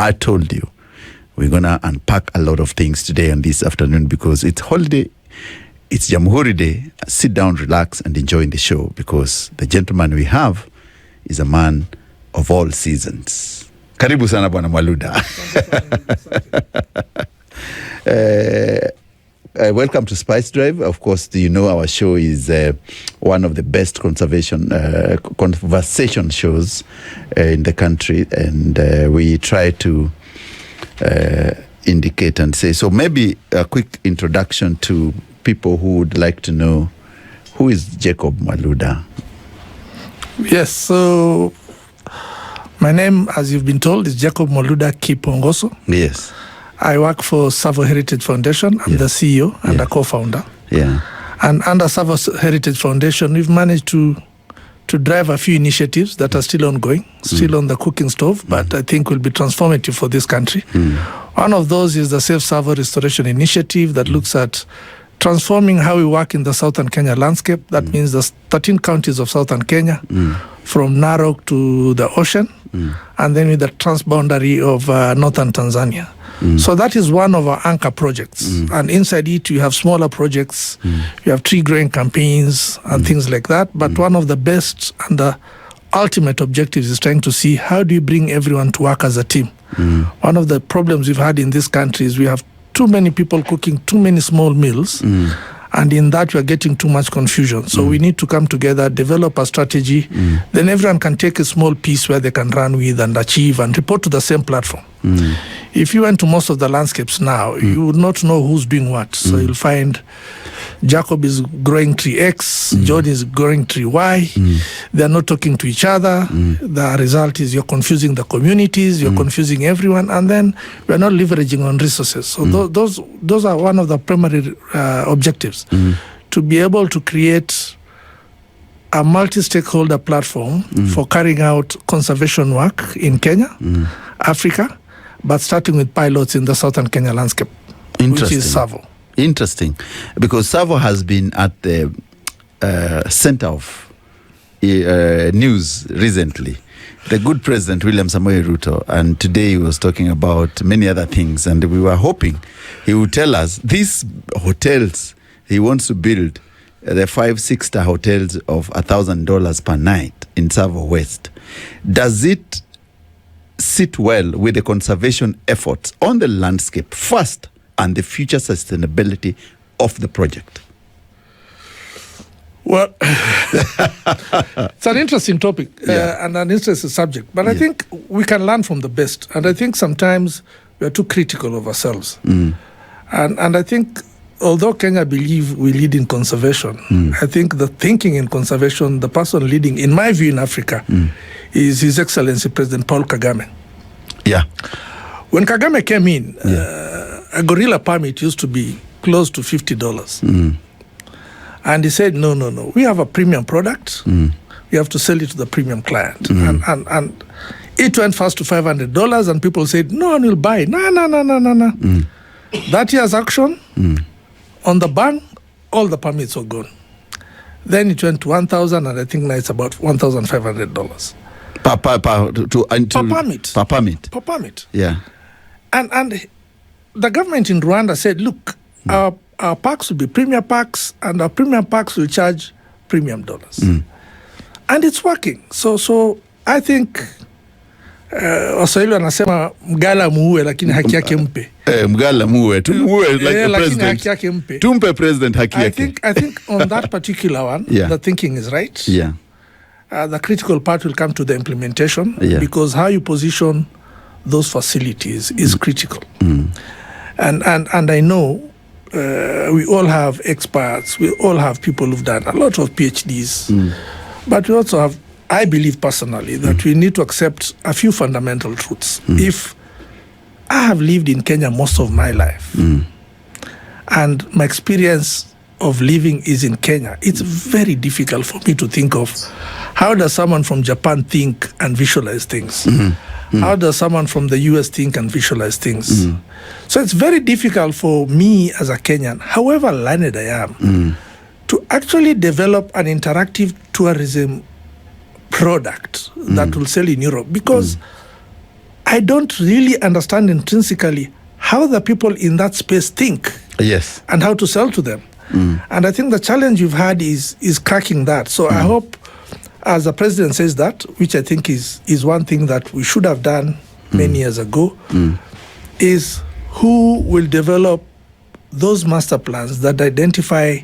I told you, we're going to unpack a lot of things today and this afternoon because it's holiday. It's Jamhuri Day. Sit down, relax, and enjoy the show because the gentleman we have is a man of all seasons. Karibu sana Bwana Mwaluda. Welcome to Spice Drive. Of course, you know our show is one of the best conversation shows in the country, and we try to indicate and say. So maybe a quick introduction to people who would like to know who is Jacob Mwaluda. Yes, so my name, as you've been told, is Jacob Mwaluda Kipongoso. Yes. I work for Tsavo Heritage Foundation. I'm the CEO and a co-founder. Yeah. And under Tsavo Heritage Foundation, we've managed to drive a few initiatives that are still ongoing, still on the cooking stove, but I think will be transformative for this country. One of those is the Safe Tsavo Restoration Initiative that looks at transforming how we work in the Southern Kenya landscape. That means the 13 counties of Southern Kenya, from Narok to the ocean, and then with the transboundary of Northern Tanzania. So that is one of our anchor projects. And inside it, you have smaller projects, you have tree growing campaigns and things like that. But one of the best and the ultimate objectives is trying to see how do you bring everyone to work as a team. One of the problems we've had in this country is we have too many people cooking too many small meals. And in that, we are getting too much confusion. So we need to come together, develop a strategy. Then everyone can take a small piece where they can run with and achieve and report to the same platform. If you went to most of the landscapes now, you would not know who's doing what. So you'll find Jacob is growing tree X, John is growing tree Y. They're not talking to each other. The result is you're confusing the communities, you're confusing everyone, and then we're not leveraging on resources. So those are one of the primary objectives, to be able to create a multi-stakeholder platform for carrying out conservation work in Kenya, Africa, but starting with pilots in the Southern Kenya landscape, which is Tsavo. Interesting, because Tsavo has been at the center of news recently. The good President William Samoei Ruto, and today he was talking about many other things, and we were hoping he would tell us these hotels he wants to build, the 5-6-star hotels of $1,000 per night in Tsavo West. Does it sit well with the conservation efforts on the landscape first and the future sustainability of the project? Well, it's an interesting topic and an interesting subject, but I think we can learn from the best. And I think sometimes we are too critical of ourselves. And I think although Kenya believe we lead in conservation, I think the thinking in conservation, the person leading, in my view, in Africa, is His Excellency President Paul Kagame. Yeah. When Kagame came in, a gorilla permit used to be close to $50. And he said, no, we have a premium product. We have to sell it to the premium client. And it went first to $500, and people said, no one will buy. No. That year's action, on the ban, all the permits were gone. Then it went to $1,000, and I think now it's about $1,500. Per permit. Yeah. And the government in Rwanda said, look, our packs will be premium packs, and our premium packs will charge premium dollars. And it's working. So I think Waswahili wanasema mgala muue lakini haki yake mpe. Mgala muue, tumuue like the president. Haki yake mpe. Tumpe president haki yake. I think on that particular one, the thinking is right. Yeah. The critical part will come to the implementation, because how you position those facilities is critical. And I know we all have experts, we all have people who've done a lot of PhDs, but we also have, I believe personally, that we need to accept a few fundamental truths. If I have lived in Kenya most of my life, and my experience of living is in Kenya, it's very difficult for me to think of how does someone from Japan think and visualize things. How does someone from the US think and visualize things? So it's very difficult for me as a Kenyan, however learned I am, to actually develop an interactive tourism product that will sell in Europe, because I don't really understand intrinsically how the people in that space think. Yes. And how to sell to them. And I think the challenge you've had is cracking that. So I hope, as the president says that, which I think is one thing that we should have done many years ago, is who will develop those master plans that identify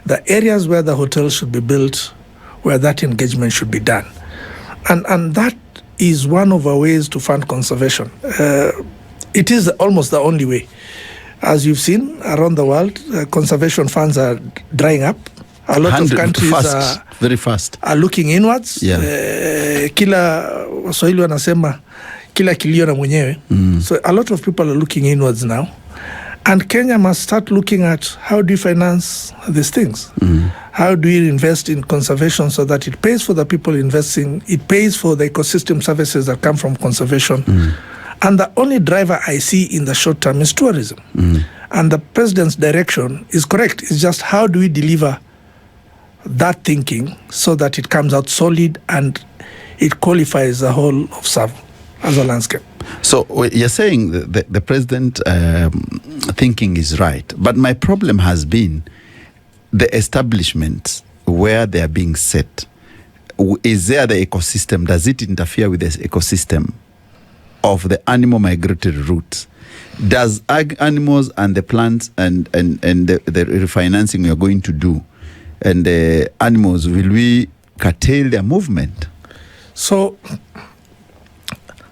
the areas where the hotels should be built, where that engagement should be done. And that is one of our ways to fund conservation. It is almost the only way. As you've seen around the world, conservation funds are drying up. A lot of countries very fast are looking inwards. Kila Waswahili wanasema kila kilio na mwenyewe. So a lot of people are looking inwards now. And Kenya must start looking at how do you finance these things? How do you invest in conservation so that it pays for the people investing, it pays for the ecosystem services that come from conservation. And the only driver I see in the short term is tourism. And the president's direction is correct. It's just how do we deliver that thinking so that it comes out solid and it qualifies the whole of Tsavo as a landscape. So you're saying the president thinking is right. But my problem has been the establishments where they are being set. Is there the ecosystem? Does it interfere with the ecosystem of the animal migratory routes? Does animals and the plants and the refinancing we are going to do and the animals, will we curtail their movement? So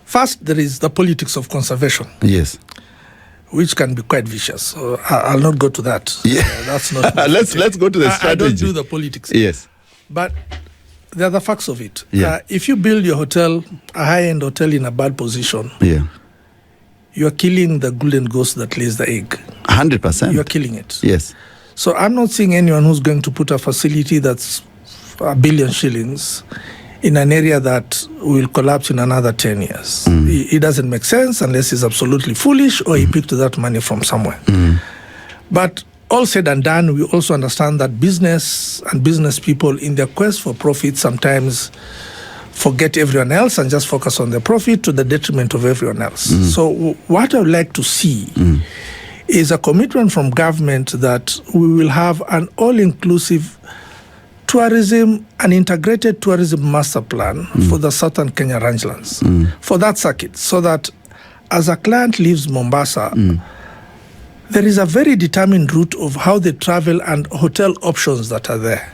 first there is the politics of conservation. Yes. Which can be quite vicious. So I'll not go to that. Yeah. That's not let's go to the strategy. I don't do the politics. Yes. But there are the facts of it. Yeah. If you build your hotel, a high-end hotel in a bad position, you are killing the golden goose that lays the egg. 100%. You are killing it. Yes. So I'm not seeing anyone who's going to put a facility that's $1 billion shillings in an area that will collapse in another 10 years. It doesn't make sense unless he's absolutely foolish or he picked that money from somewhere. But all said and done, we also understand that business and business people in their quest for profit sometimes forget everyone else and just focus on their profit to the detriment of everyone else. So what I would like to see is a commitment from government that we will have an all-inclusive tourism, an integrated tourism master plan for the southern Kenya rangelands, for that circuit, so that as a client leaves Mombasa, there is a very determined route of how they travel and hotel options that are there.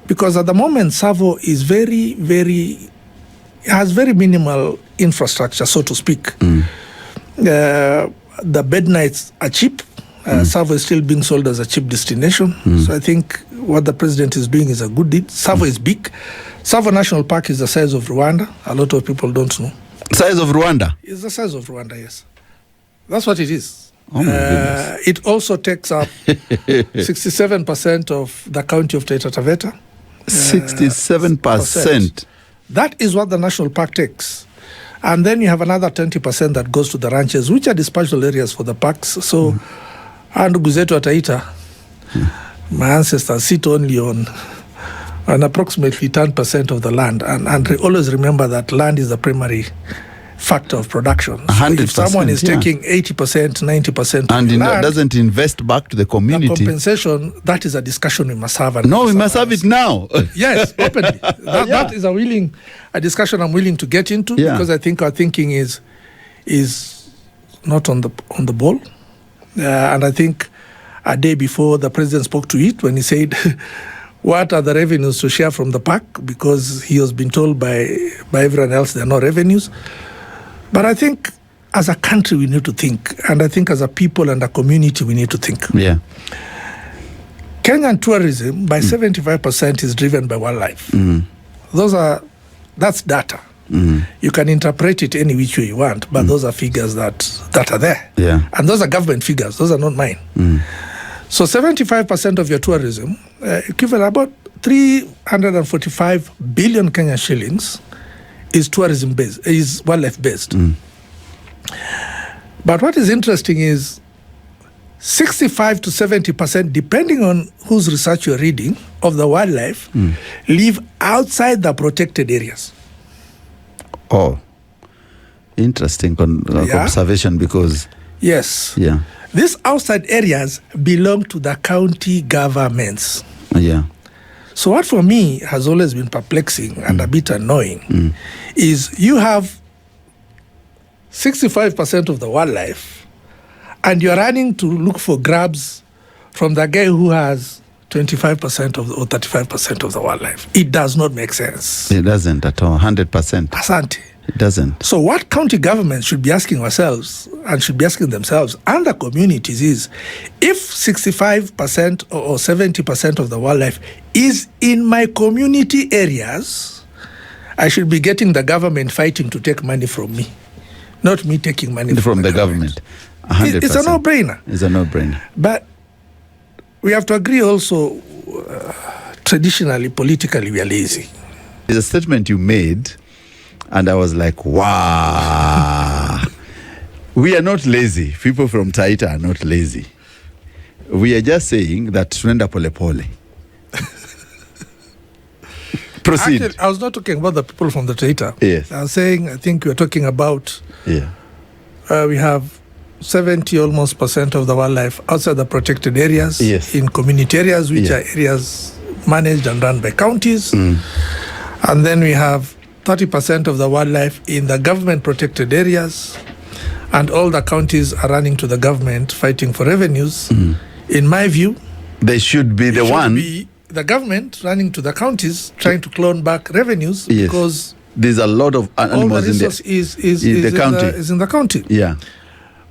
Because at the moment, Tsavo is has very minimal infrastructure, so to speak. The bed nights are cheap. Tsavo is still being sold as a cheap destination. So I think what the president is doing is a good deed. Tsavo is big. Tsavo National Park is the size of Rwanda. A lot of people don't know. Size of Rwanda? It's the size of Rwanda, yes. That's what it is. Oh my goodness. It also takes up 67% of the county of Taita Taveta. 67%. That is what the national park takes. And then you have another 20% that goes to the ranches, which are dispatchable areas for the parks. So, and Guzeto at Taita, my ancestors sit only on approximately 10% of the land. And always remember that land is the primary factor of production. So 100%, if someone is taking 80%, 90% and land, doesn't invest back to the community, the compensation, that is a discussion we must have. No, we must have it now. Yes, openly. That is a discussion I'm willing to get into, because I think our thinking is not on the ball. And I think a day before the president spoke to it when he said, what are the revenues to share from the park? Because he has been told by everyone else there are no revenues. But I think as a country we need to think, and I think as a people and a community we need to think. Yeah. Kenyan tourism by 75% is driven by wildlife. That's data. You can interpret it any which way you want, but those are figures that are there. Yeah. And those are government figures, those are not mine. So 75% of your tourism, equivalent about 345 billion Kenyan shillings, is tourism based, is wildlife based. But what is interesting is 65 to 70%, depending on whose research you're reading, of the wildlife live outside the protected areas. Oh. Interesting Yeah. observation, because Yes. yeah, These outside areas belong to the county governments. yeah, So what for me has always been perplexing and a bit annoying is you have 65% of the wildlife and you're running to look for grabs from the guy who has 25% of or 35% of the wildlife. It does not make sense. it doesn't at all. 100%. Asante. It doesn't. So what county governments should be asking ourselves and should be asking themselves and the communities is, if 65% or 70% of the wildlife is in my community areas, I should be getting the government fighting to take money from me, not me taking money From the government. 100%. It's a no-brainer. It's a no-brainer. But we have to agree also, traditionally, politically, we are lazy. There's a statement you made, and I was like, wow. We are not lazy. People from Taita are not lazy. We are just saying that tunaenda pole pole. Proceed. Actually, I was not talking about the people from the Taita. Yes. I was saying, I think we are talking about, Yeah. we have 70 almost % of the wildlife outside the protected areas, Yes. in community areas, which Yeah. are areas managed and run by counties. And then we have 30% of the wildlife in the government protected areas, and all the counties are running to the government fighting for revenues. In my view, They should be the it should one. be the government running to the counties trying to clone back revenues, Yes. because There's a lot of all the animals in resource there. is the county. is in the county. Yeah.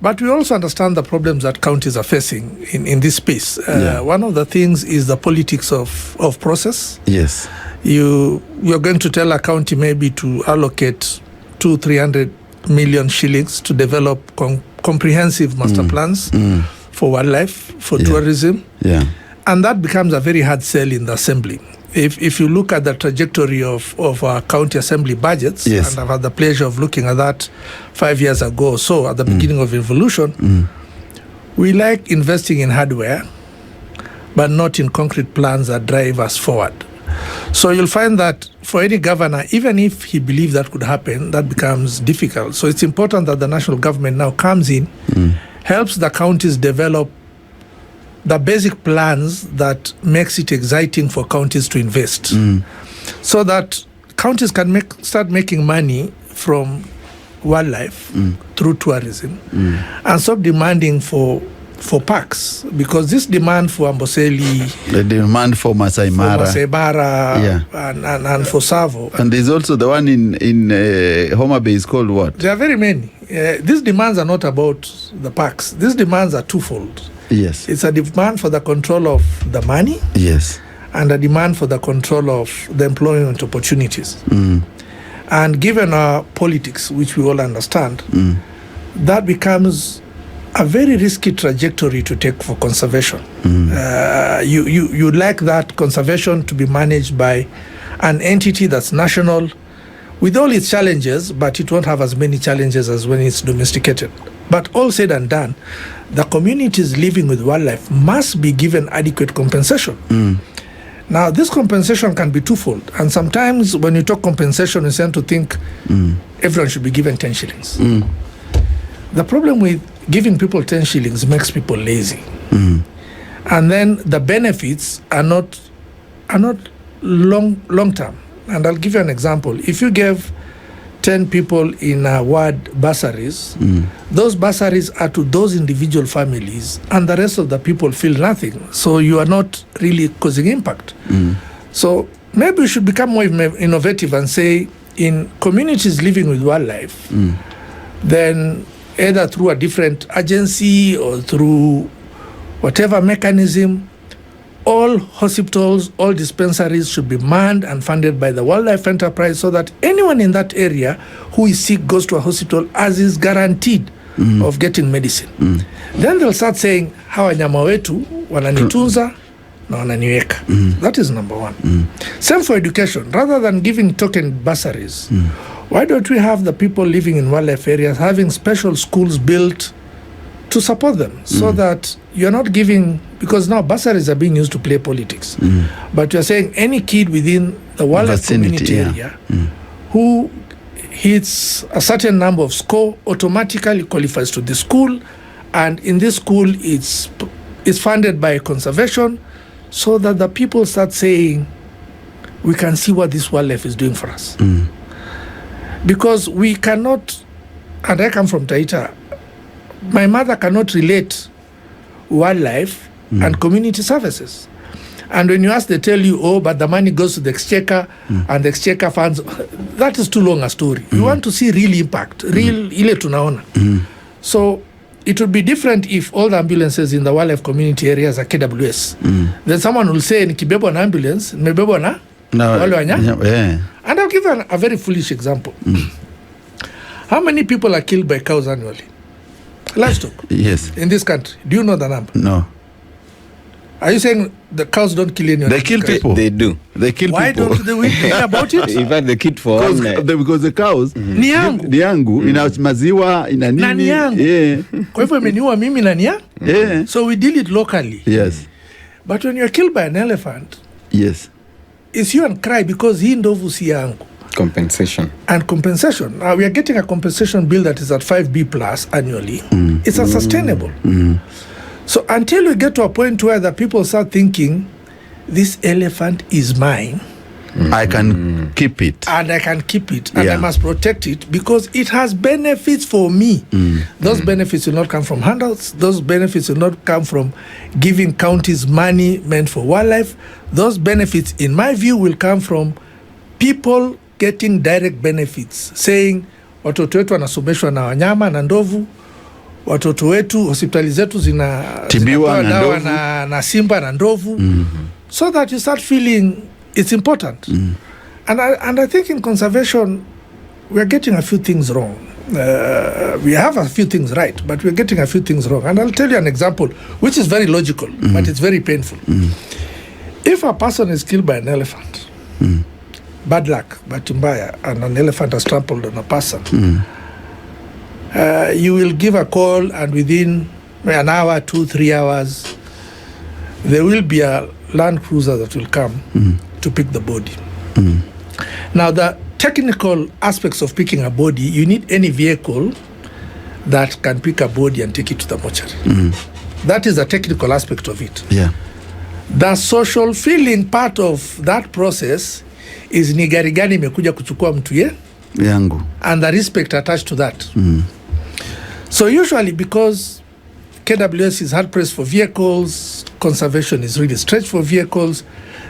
But we also understand the problems that counties are facing in this space. Yeah. One of the things is the politics of process. Yes. You're going to tell a county maybe to allocate 200-300 million shillings to develop comprehensive master plans for wildlife, for tourism. Yeah. And that becomes a very hard sell in the assembly. If you look at the trajectory of our county assembly budgets, Yes. and I've had the pleasure of looking at that 5 years ago or so, at the beginning of evolution, we like investing in hardware, but not in concrete plans that drive us forward. So you'll find that for any governor, even if he believes that could happen, that becomes difficult. So it's important that the national government now comes in, helps the counties develop the basic plans that makes it exciting for counties to invest, so that counties can start making money from wildlife through tourism, and stop demanding for parks, because this demand for Amboseli, The demand for Masai Mara. Yeah. and for Tsavo, And there's also the one in Homa Bay is called what? there are very many. These demands are not about the parks. These demands are twofold. Yes. It's a demand for the control of the money, Yes. and a demand for the control of the employment opportunities. And given our politics, which we all understand, that becomes a very risky trajectory to take for conservation. You like that conservation to be managed by an entity that's national, with all its challenges, but it won't have as many challenges as when it's domesticated. But all said and done, the communities living with wildlife must be given adequate compensation. Now, this compensation can be twofold. And sometimes when you talk compensation, you tend to think everyone should be given 10 shillings. The problem with giving people 10 shillings makes people lazy. And then the benefits are not long term. And I'll give you an example. If you give 10 people in a ward bursaries, those bursaries are to those individual families, and the rest of the people feel nothing. So you are not really causing impact. So maybe we should become more innovative and say, in communities living with wildlife, then either through a different agency or through whatever mechanism, all hospitals, all dispensaries should be manned and funded by the wildlife enterprise, so that anyone in that area who is sick goes to a hospital as is guaranteed of getting medicine. Then they'll start saying, hawa nyama wetu wananitunza na wananiweka. That is number one. Same for education. Rather than giving token bursaries, why don't we have the people living in wildlife areas having special schools built to support them, so that you're not giving, because now bursaries are being used to play politics, but you're saying any kid within the wildlife Vicinity, community area who hits a certain number of score, automatically qualifies to the school, and in this school it's funded by conservation, so that the people start saying, we can see what this wildlife is doing for us. Because we cannot, and I come from Taita, my mother cannot relate wildlife and community services. And when you ask, they tell you, oh, but the money goes to the exchequer and the exchequer funds. That is too long a story. We want to see real impact, real ile tunaona. So it would be different if all the ambulances in the wildlife community areas are KWS. Then someone will say, nikibebwa na ambulance, nimebebwa na wale wanyama. And I'll give a very foolish example. How many people are killed by cows annually? Livestock. Yes. In this country. Do you know the number? No. Are you saying the cows don't kill anyone? They kill people. They do. They kill Why people. don't they hear about it? In fact, they killed for one night. Because the cows Ni yangu. ni yangu ina maziwa ina nini. Na ni yangu. Yeah. Kwa hivyo imeniua mimi na ni yangu. Yeah. So we deal it locally. Yes. But when you're killed by an elephant, Yes. it's you and cry because hii ndovu si yangu. Compensation. And compensation. Now we are getting a compensation bill that is at 5B plus annually. It's unsustainable. So until we get to a point where the people start thinking, this elephant is mine, I can keep it. and I can keep it, and I Yeah. must protect it because it has benefits for me. Those benefits will not come from handouts. Those benefits will not come from giving counties money meant for wildlife. Those benefits, in my view, will come from people getting direct benefits, saying, watoto wetu wanasomeshwa na wanyama na ndovu, watoto wetu hospitali zetu Tibiwa na dawa ndovu. na simba na ndovu, so that you start feeling it's important. And I think in conservation we're getting a few things wrong. We have a few things right, but we're getting a few things wrong. And I'll tell you an example which is very logical, but it's very painful. If a person is killed by an elephant, bad luck, bahati mbaya, and an elephant has trampled on a person, you will give a call, and within an hour, 2-3 hours, there will be a land cruiser that will come to pick the body. Now, the technical aspects of picking a body, you need any vehicle that can pick a body and take it to the mortuary. That is the technical aspect of it. Yeah. The social feeling part of that process is ni gari gani imekuja kuchukua mtu Yangu. and the respect attached to that. So usually, because KWS is hard pressed for vehicles, conservation is really stretched for vehicles,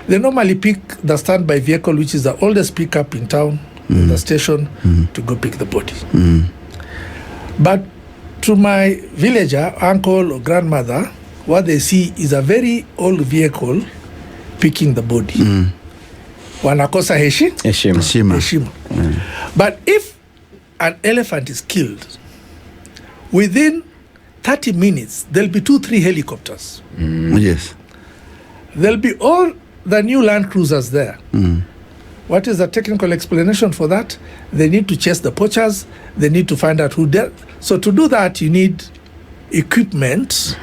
they normally pick the standby vehicle, which is the oldest pickup in town, in the station, to go pick the body. But to my villager, uncle or grandmother, what they see is a very old vehicle picking the body. Wanakosa Heshima. heshima. But if an elephant is killed, within 30 minutes, there'll be 2-3 helicopters. Yes. There'll be all the new land cruisers there. What is the technical explanation for that? They need to chase the poachers. They need to find out who did. So to do that, you need equipment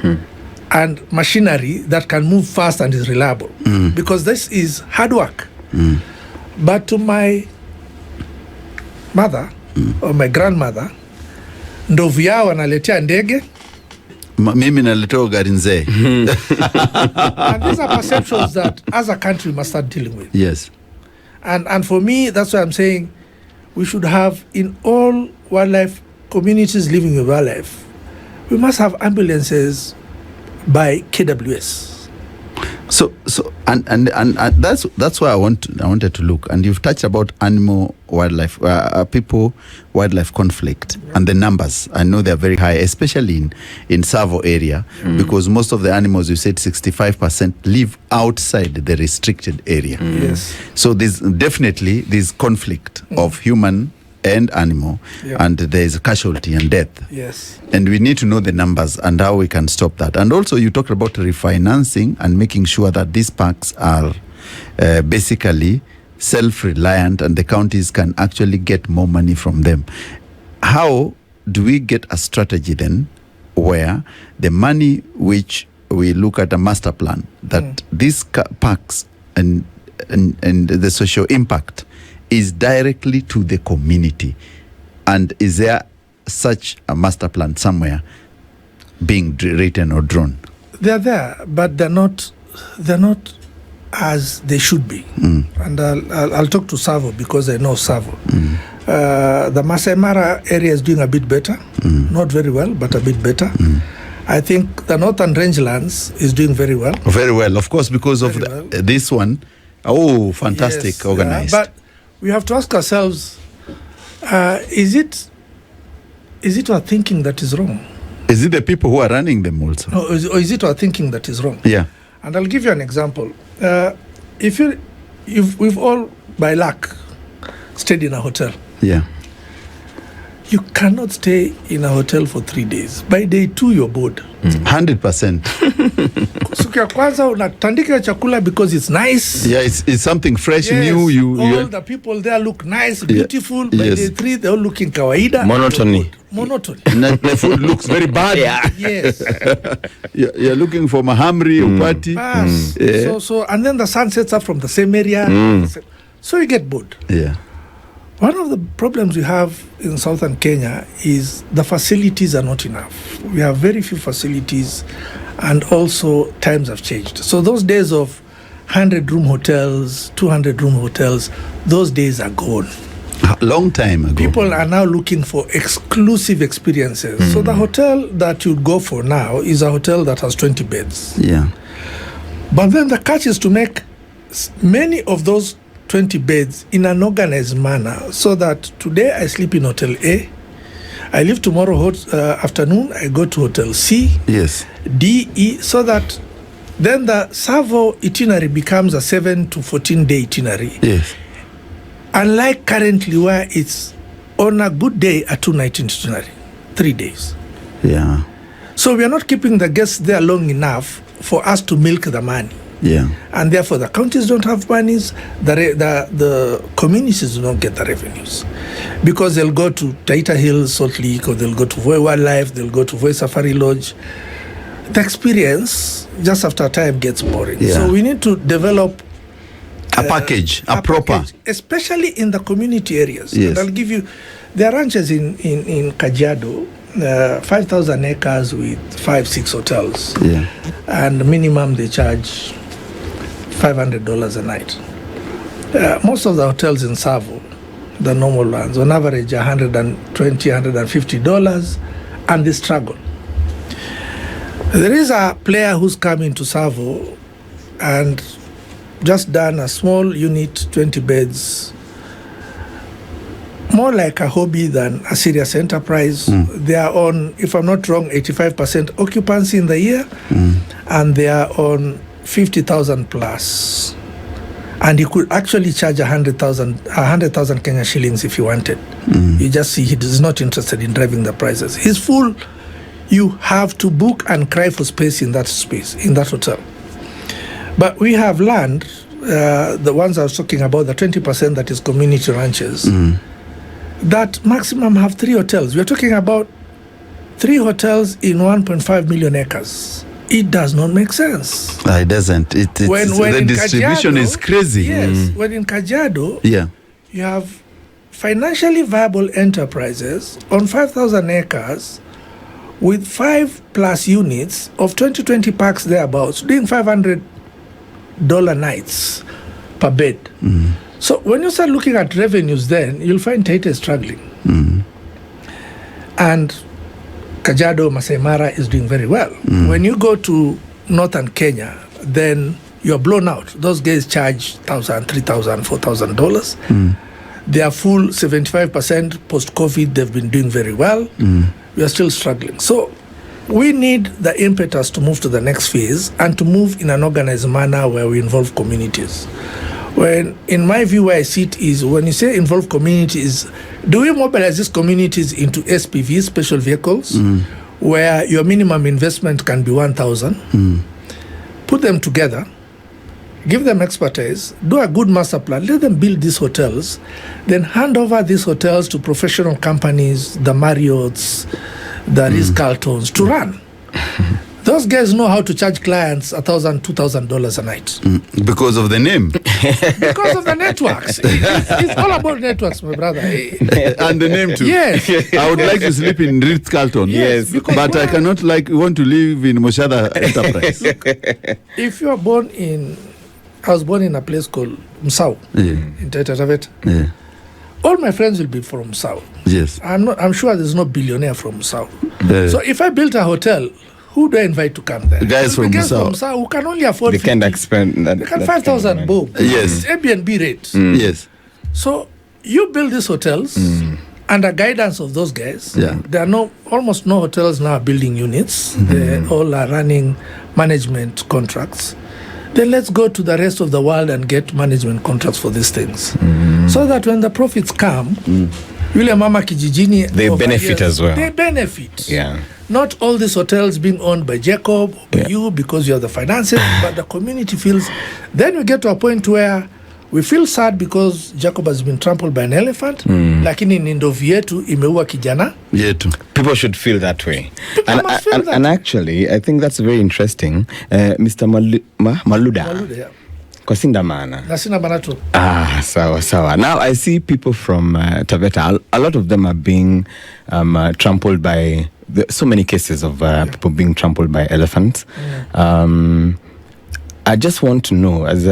and machinery that can move fast and is reliable. Because this is hard work. But to my mother or my grandmother, ndovu yao wanaletea ndege. Mimi naletea gari nzee. And these are perceptions that as a country we must start dealing with. Yes. And for me, that's why I'm saying we should have in all wildlife communities living with wildlife, we must have ambulances by KWS. So and that's why I wanted to look, and you've touched about animal wildlife people wildlife conflict and the numbers. I know they're very high, especially in Tsavo area, because most of the animals, you said 65% live outside the restricted area. Yes. So there's definitely this conflict of human and animal, and there's casualty and death. Yes. And we need to know the numbers and how we can stop that. And also you talked about refinancing and making sure that these parks are basically self-reliant and the counties can actually get more money from them. How do we get a strategy then where the money which we look at a master plan, that these parks and the social impact is directly to the community And is there such a master plan somewhere being written or drawn? They're there, but they're not as they should be. And I'll talk to Tsavo because I know Tsavo. The Masai Mara area is doing a bit better. Not very well, but a bit better. I think the Northern Rangelands is doing very well. Very well, of course, because of this one. Oh, fantastic, Yes, organized. but we have to ask ourselves, is it our thinking that is wrong? Is it the people who are running them also? Or is it our thinking that is wrong? Yeah. And I'll give you an example. We've all, by luck, stayed in a hotel. Yeah. You cannot stay in a hotel for 3 days. By day 2, you're bored. 100%. Siku ya kwanza unatandika chakula because it's nice. Yeah, it's something fresh, Yes, new. all the people there look nice, beautiful. By Yes. day 3, they're all looking kawaida. Monotony. Monotony. The food looks very bad. Yeah. Yes. You're looking for mahamri or party. Pass. Yeah. So, and then the sun sets up from the same area. So you get bored. Yeah. One of the problems we have in southern Kenya is the facilities are not enough. We have very few facilities, and also times have changed. So those days of 100-room hotels, 200-room hotels, those days are gone. A long time ago. People are now looking for exclusive experiences. So the hotel that you'd go for now is a hotel that has 20 beds. Yeah. But then the catch is to make many of those 20 beds in an organized manner, so that today I sleep in Hotel A, I leave tomorrow afternoon, I go to Hotel C, Yes. D, E, so that then the Tsavo itinerary becomes a 7 to 14-day itinerary. Yes. Unlike currently where it's on a good day a 2-night itinerary, 3 days. Yeah. So we are not keeping the guests there long enough for us to milk the money. Yeah. And therefore the counties don't have monies, the communities do not get the revenues, because they'll go to Taita Hills, Salt Lake, or they'll go to Voi Wildlife, they'll go to Voi Safari Lodge. The experience just after a time gets boring. Yeah. So we need to develop A package, a proper. package, especially in the community areas. Yes. And I'll give you, there are ranches in Kajiado, 5,000 acres with 5-6 hotels. Yeah. And minimum they charge $500 a night. Most of the hotels in Tsavo, the normal ones, on average $120, $150, and they struggle. There is a player who's come into Tsavo and just done a small unit, 20 beds, more like a hobby than a serious enterprise. They are on, if I'm not wrong, 85% occupancy in the year, and they are on 50,000 plus. And he could actually charge 100,000 Kenya shillings if he wanted. You just see he is not interested in driving the prices. He's full. You have to book and cry for space in that hotel. But we have land, the ones I was talking about, the 20% that is community ranches, that maximum have 3 hotels. We're talking about 3 hotels in 1.5 million acres. It does not make sense. It doesn't. When the in distribution Kajiado, is crazy. Yes, when in Kajiado, Yeah. you have financially viable enterprises on 5,000 acres with 5+ units of 20 packs thereabouts, doing $500 nights per bed. So when you start looking at revenues, then you'll find Taita is struggling. And Kajiado, Masai Mara is doing very well. When you go to northern Kenya, then you're blown out. Those guys charge $1,000, $3,000, $4,000. They are full 75% post-COVID. They've been doing very well. We are still struggling. So we need the impetus to move to the next phase and to move in an organized manner where we involve communities. When, in my view, where I see it is, when you say involve communities, do we mobilize these communities into SPVs, special vehicles, where your minimum investment can be 1,000? Put them together, give them expertise, do a good master plan, let them build these hotels, then hand over these hotels to professional companies, the Marriotts, the Ritz-Carltons, to run. Those guys know how to charge clients $1,000, $2,000 a night. Because of the name. Because of the networks. It's all about networks, my brother. And the name too. Yes. I would like to sleep in Ritz-Carlton. Yes, because but I cannot want to live in Moshada Enterprise. If you are born in, I was born in a place called Msaw in Taita Taveta. Yeah. All my friends will be from Msaw. Yes. I'm sure there's no billionaire from Msaw. So if I built a hotel, who do I invite to come there? Guys from Msaw who can only afford They can't 50. expend that. They can 5,000 bob. Yes. It's Airbnb rate. Yes. So you build these hotels under guidance of those guys. Yeah. There are almost no hotels now building units. They all are running management contracts. Then let's go to the rest of the world and get management contracts for these things. So that when the profits come, yule mama kijijini, They benefit as well. They benefit. Yeah. Not all these hotels being owned by Jacob or by you because you are the finances, but the community feels. Then we get to a point where we feel sad because Jacob has been trampled by an elephant. Lakini ni ndovu yetu imeua kijana. Yetu. People should feel that way. People must feel that. And actually, I think that's very interesting. Mr. Mwaluda. Yeah. Kwa sinda maana. Nasina banato. Sawa. Now I see people from Taveta. A lot of them are being trampled by so many cases of people being trampled by elephants. I just want to know, as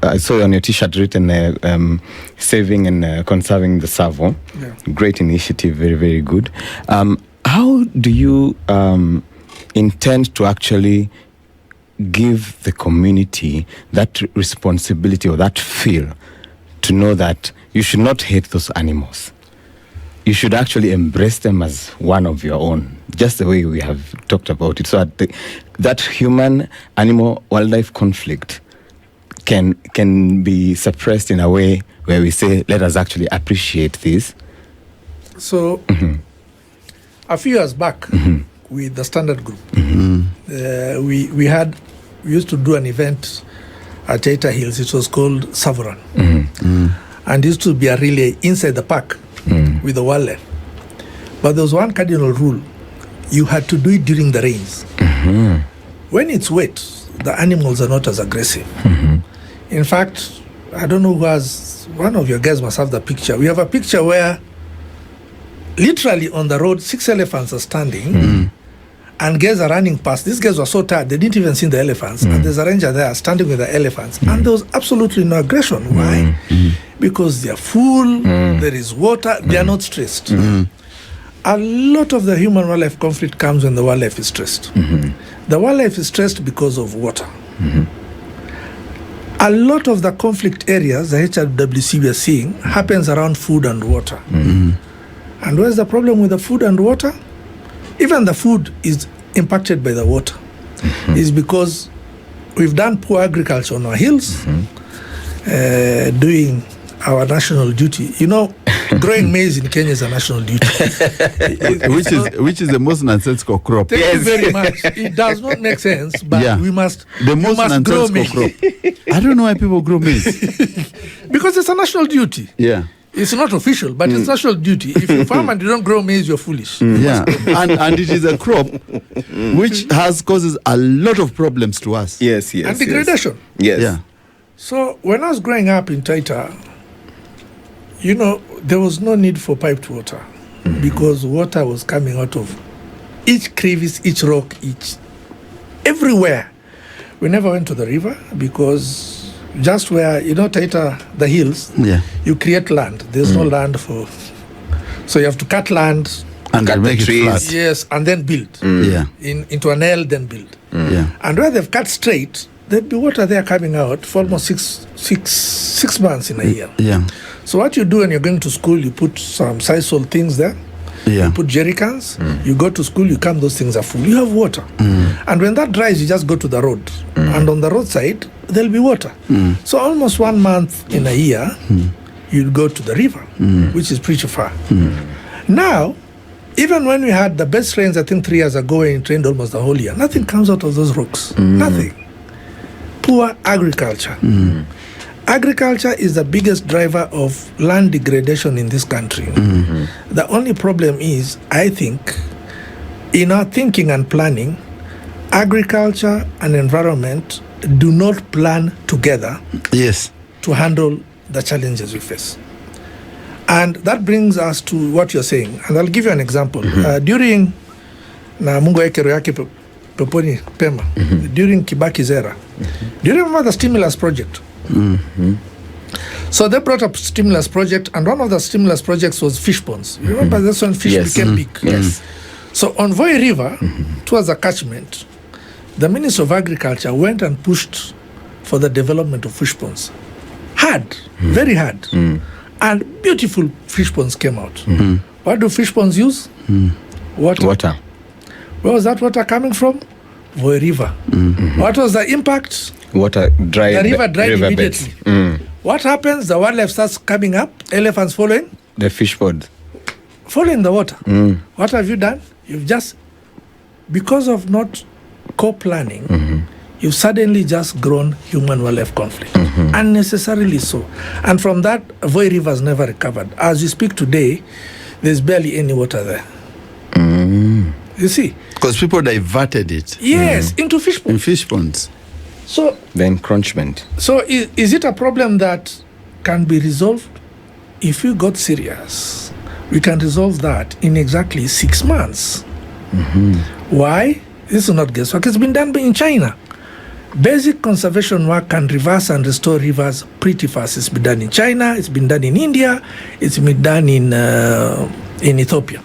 I saw on your T-shirt written, saving and conserving the Tsavo. Yeah. Great initiative, very, very good. How do you intend to actually give the community that responsibility or that feel to know that you should not hate those animals? You should actually embrace them as one of your own, just the way we have talked about it, so that that human animal wildlife conflict can be suppressed in a way where we say, let us actually appreciate this. So a few years back with the Standard Group, we used to do an event at Taita Hills. It was called Tsavo. And it used to be a relay inside the park with the wildlife. But there was one cardinal rule. You had to do it during the rains. When it's wet, the animals are not as aggressive. In fact, I don't know who has, one of your guys must have the picture. We have a picture where literally on the road, 6 elephants are standing and guys are running past. These guys were so tired, they didn't even see the elephants. And there's a ranger there standing with the elephants. And there was absolutely no aggression. Why? Because they are full, there is water, they are not stressed. A lot of the human-wildlife conflict comes when the wildlife is stressed. The wildlife is stressed because of water. A lot of the conflict areas, the HRWC we are seeing, happens around food and water. And where's the problem with the food and water? Even the food is impacted by the water. It's because we've done poor agriculture on our hills, doing our national duty. You know, growing maize in Kenya is a national duty. which is the most nonsensical crop. Thank you very much. It does not make sense, but we must the most grow nonsensical maize. crop. I don't know why people grow maize. Because it's a national duty. Yeah. It's not official, but it's national duty. If you farm and you don't grow maize, you're foolish. Yeah, and it is a crop which causes a lot of problems to us. Yes. And degradation. Yes. Yeah. So when I was growing up in Taita, you know, there was no need for piped water because water was coming out of each crevice, each rock, everywhere. We never went to the river because just where, you know, Taita, the hills, you create land. There's no land so you have to cut land and cut make the it trees. flat. Yes, and then build. Into an L, then build. And where they've cut straight, there'd be water there coming out for almost six months in a year. So what you do when you're going to school, you put some Sisal things there. You put jerry cans. You go to school, you come, those things are full. You have water. And when that dries, you just go to the road. And on the roadside, there'll be water. So almost 1 month in a year, you'll go to the river, which is pretty far. Now, even when we had the best rains, I think 3 years ago, and it rained almost the whole year, nothing comes out of those rocks. Nothing. Poor agriculture. Agriculture is the biggest driver of land degradation in this country. The only problem is, I think, in our thinking and planning, agriculture and environment do not plan together Yes. to handle the challenges we face. And that brings us to what you're saying. And I'll give you an example. During na Mungu yake roho yake peponi pema, during Kibaki's era, do you remember the stimulus project? So they brought up stimulus project, and one of the stimulus projects was fish ponds. You remember that's when fish became big? Yes. So on Voi River, towards the catchment, the Minister of Agriculture went and pushed for the development of fish ponds. Hard, very hard. And beautiful fish ponds came out. What do fish ponds use? Water. Where was that water coming from? Voi River. What was the impact? Water dried. The river dried beds. immediately. What happens? The wildlife starts coming up, elephants following. The fish pond. Following the water. What have you done? You've just, because of not co-planning, you've suddenly just grown human-wildlife conflict. Unnecessarily so. And from that, Voi River has never recovered. As we speak today, there's barely any water there. You see? Because people diverted it. Yes, into fish ponds. In fish ponds. So, The encroachment. so is it a problem that can be resolved? If we got serious, we can resolve that in exactly 6 months. Why? This is not guesswork. It's been done in China. Basic conservation work can reverse and restore rivers pretty fast. It's been done in China. It's been done in India. It's been done in Ethiopia.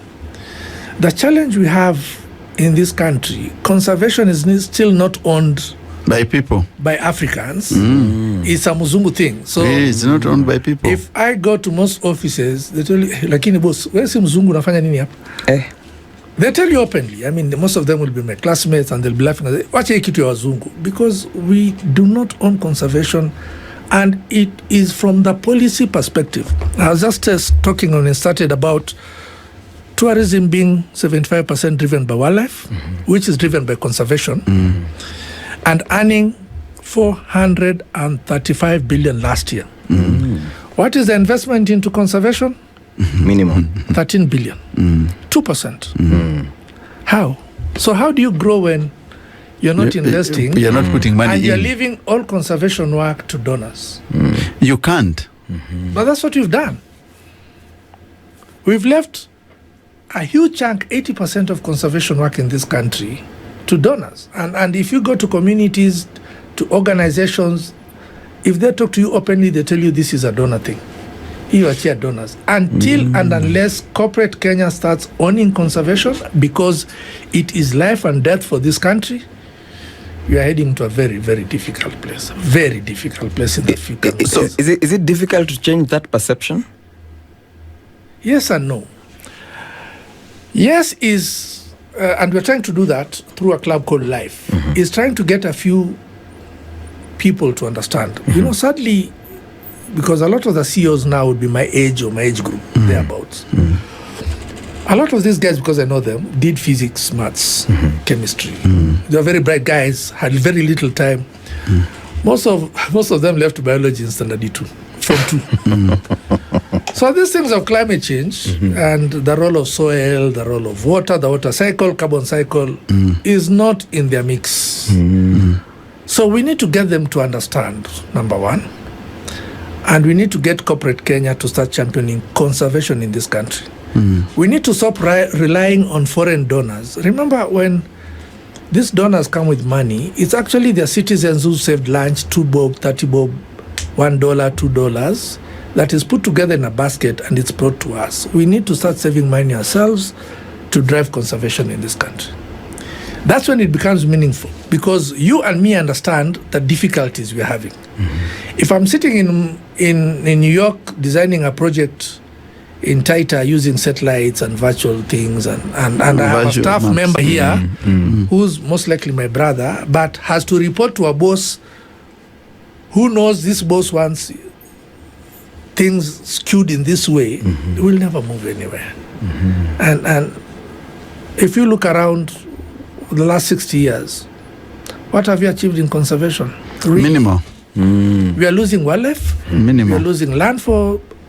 The challenge we have in this country, conservation is still not owned By people. by Africans. It's a Muzungu thing. So It's not owned by people. if I go to most offices, they tell you, lakini boss, wewe si Mzungu unafanya nini hapa? They tell you openly. I mean, most of them will be my classmates and they'll be laughing. Wacha hii kitu ya wazungu. Because we do not own conservation, and it is from the policy perspective. I was just talking when it started about tourism being 75% driven by wildlife, which is driven by conservation, and earning 435 billion last year. What is the investment into conservation? Minimum. 13 billion. 2%. How? So how do you grow when you're not investing? You're not putting money and you're in. leaving all conservation work to donors. You can't. But that's what we've done. We've left a huge chunk, 80% of conservation work in this country, to donors. And if you go to communities, to organizations, if they talk to you openly, they tell you this is a donor thing. You are here donors. Until and unless corporate Kenya starts owning conservation, because it is life and death for this country, we are heading to a very, very difficult place. Very difficult place in the future. So is it difficult to change that perception? Yes and no. Yes is, and we're trying to do that through a club called Life, is trying to get a few people to understand. You know, sadly, because a lot of the CEOs now would be my age or my age group, thereabouts. A lot of these guys, because I know them, did physics, maths, chemistry. They were very bright guys, had very little time. Most of them left biology in standard 2, from 2. So these things of climate change and the role of soil, the role of water, the water cycle, carbon cycle, is not in their mix. So we need to get them to understand, number one, and we need to get corporate Kenya to start championing conservation in this country. We need to stop relying on foreign donors. Remember, when these donors come with money, it's actually their citizens who saved lunch, 2 bob, 30 bob, $1, $2, that is put together in a basket and it's brought to us. We need to start saving money ourselves to drive conservation in this country. That's when it becomes meaningful, because you and me understand the difficulties we're having. If I'm sitting in New York designing a project in Taita using satellites and virtual things, and I have a staff member here who's most likely my brother, but has to report to a boss who knows this boss wants things skewed in this way, we'll never move anywhere. And if you look around the last 60 years, what have you achieved in conservation? Really? Minimal. We are losing wildlife. Minimal. We are losing land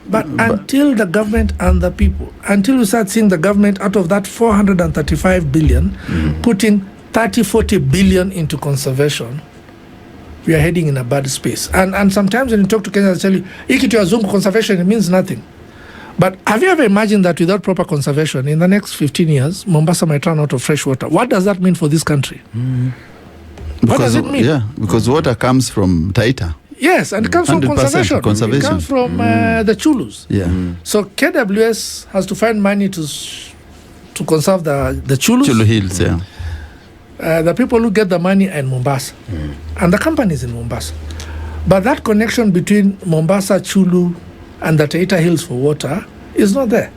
but until the government and the people, until we start seeing the government out of that 435 billion, putting 30, 40 billion into conservation, we are heading in a bad space. And sometimes when you talk to Kenyans, they'll tell you, "Iki to Zoom conservation, it means nothing." But have you ever imagined that without proper conservation, in the next 15 years, Mombasa might run out of fresh water? What does that mean for this country? What does it mean? Yeah, because water comes from Taita. Yes, and it comes from 100% conservation. It comes from the Chulus. Yeah. So KWS has to find money to conserve the Chulus. Chulu Hills, yeah. The people who get the money are in Mombasa. And the companies in Mombasa. But that connection between Mombasa, Chulu, and the Taita Hills for water is not there.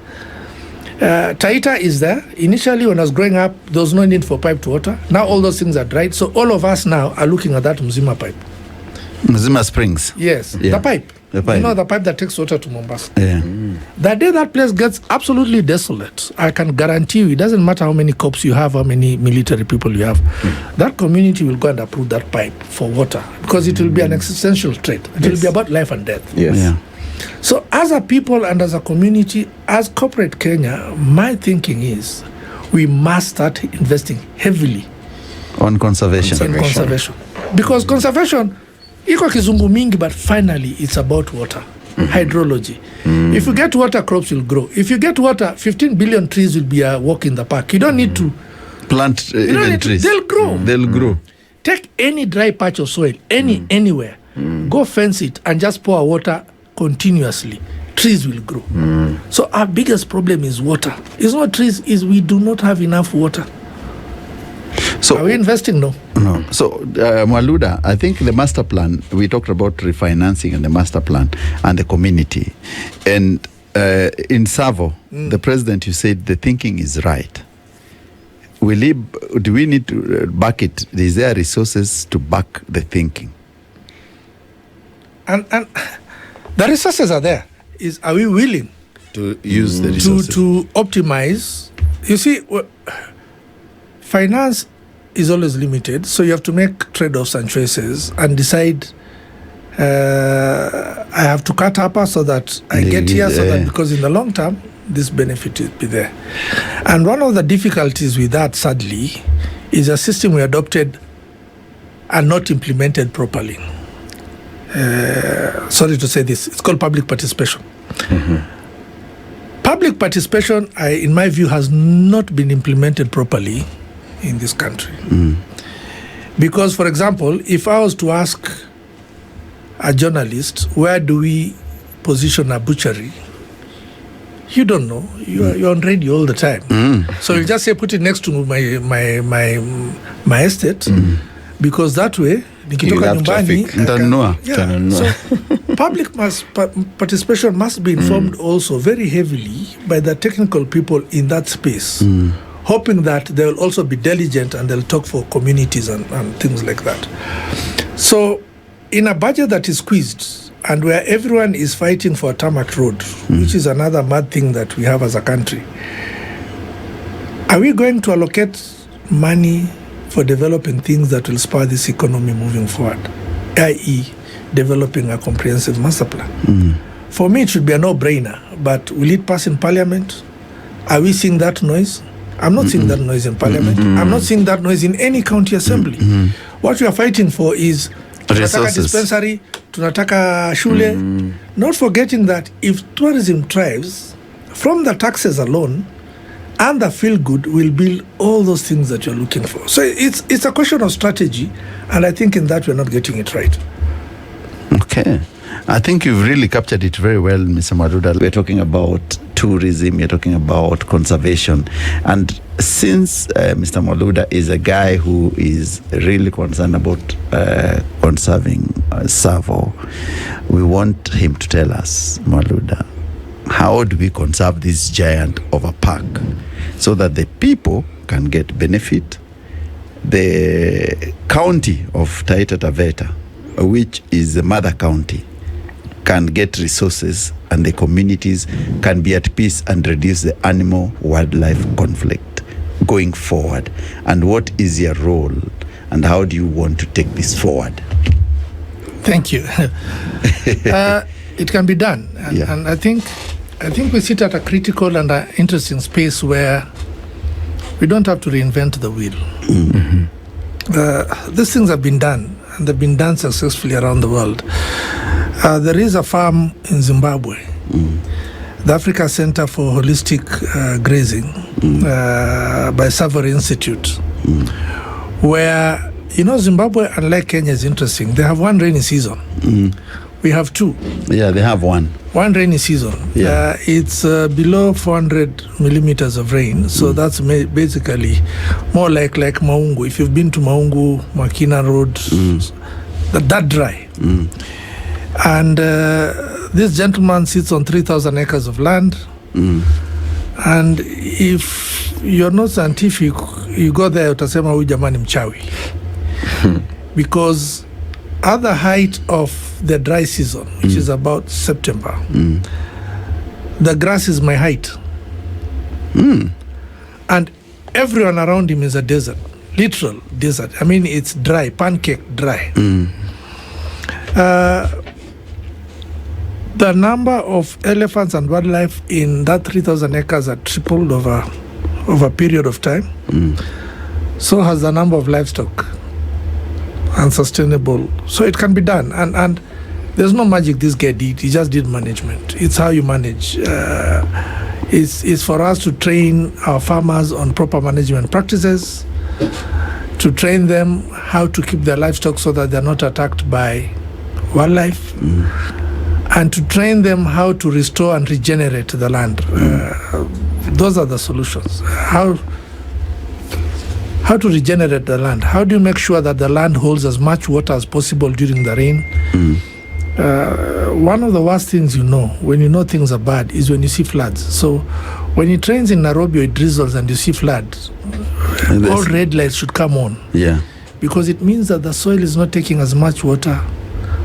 Taita is there. Initially, when I was growing up, there was no need for piped water. Now all those things are dried. So all of us now are looking at that Mzima pipe. Mzima Springs. Yes, Yeah. the pipe. The pipe. You know, the pipe that takes water to Mombasa. Yeah. The day that place gets absolutely desolate, I can guarantee you, it doesn't matter how many cops you have, how many military people you have, that community will go and approve that pipe for water because it will be an existential threat. It will be about life and death. Yes. Yeah. So as a people and as a community, as corporate Kenya, my thinking is we must start investing heavily On conservation. in conservation. Because conservation, iko kizungu mingi, but finally it's about water, hydrology. If you get water, crops will grow. If you get water, 15 billion trees will be a walk in the park. You don't need to Plant you don't even need to, trees. they'll grow. They'll grow. Take any dry patch of soil, anywhere, go fence it and just pour water continuously. Trees will grow. So our biggest problem is water. It's not trees, is we do not have enough water. So Are we investing? No. No. So, Mwaluda, I think the master plan, we talked about refinancing and the master plan and the community. And in Tsavo, the president, you said the thinking is right. Do we need to back it? Is there resources to back the thinking? And the resources are there. Are we willing To use the resources. to optimize? You see, finance is always limited, so you have to make trade-offs and choices and decide. I have to cut up so that I get here, so that because in the long term this benefit will be there. And one of the difficulties with that, sadly, is a system we adopted and not implemented properly. Sorry to say this, it's called public participation. Public participation, in my view, has not been implemented properly in this country. Because, for example, if I was to ask a journalist, where do we position a butchery? You don't know. You're on radio all the time. So you just say, put it next to my estate, because that way, nikitoka have nyumbani, traffic. So public participation must be informed also very heavily by the technical people in that space, hoping that they will also be diligent and they'll talk for communities and things like that. So in a budget that is squeezed and where everyone is fighting for a tarmac road, which is another mad thing that we have as a country, are we going to allocate money for developing things that will spur this economy moving forward, i.e. developing a comprehensive master plan? For me, it should be a no-brainer, but will it pass in parliament? Are we seeing that noise? I'm not seeing that noise in parliament. I'm not seeing that noise in any county assembly. What we are fighting for is tunataka dispensary, tunataka shule, not forgetting that if tourism thrives, from the taxes alone, and the feel good will build all those things that you're looking for. So it's a question of strategy, and I think in that we're not getting it right. Okay. I think you've really captured it very well, Mr. Mwaluda. We're talking about tourism, you're talking about conservation. And since Mr. Mwaluda is a guy who is really concerned about conserving Tsavo, we want him to tell us, Mwaluda, how do we conserve this giant of a park so that the people can get benefit? The county of Taita Taveta, which is the mother county, can get resources and the communities can be at peace and reduce the animal-wildlife conflict going forward. And what is your role and how do you want to take this forward? Thank you. It can be done. And I think we sit at a critical and interesting space where We don't have to reinvent the wheel. These things have been done, and they've been done successfully around the world. There is a farm in Zimbabwe, the Africa Center for Holistic Grazing by Tsavo Institute, where, Zimbabwe, unlike Kenya, is interesting. They have one rainy season. We have two. Yeah, they have one. One rainy season. Yeah. It's below 400 millimeters of rain. So that's basically more like Maungu. If you've been to Maungu, Makina Road, that dry. And this gentleman sits on 3,000 acres of land. And if you're not scientific, you go there, utasema huyu jamani mchawi. Because at the height of the dry season, which is about September, the grass is my height. And everyone around him is a desert, literal desert. I mean, it's dry, pancake dry. The number of elephants and wildlife in that 3,000 acres are tripled over a period of time. So has the number of livestock. Unsustainable. So it can be done. And there's no magic this guy did. He just did management. It's how you manage. It's for us to train our farmers on proper management practices, to train them how to keep their livestock so that they're not attacked by wildlife, and to train them how to restore and regenerate the land. Those are the solutions. How to regenerate the land? How do you make sure that the land holds as much water as possible during the rain? One of the worst things when you know things are bad, is when you see floods. So when it rains in Nairobi or it drizzles and you see floods, all red lights should come on. Yeah. Because it means that the soil is not taking as much water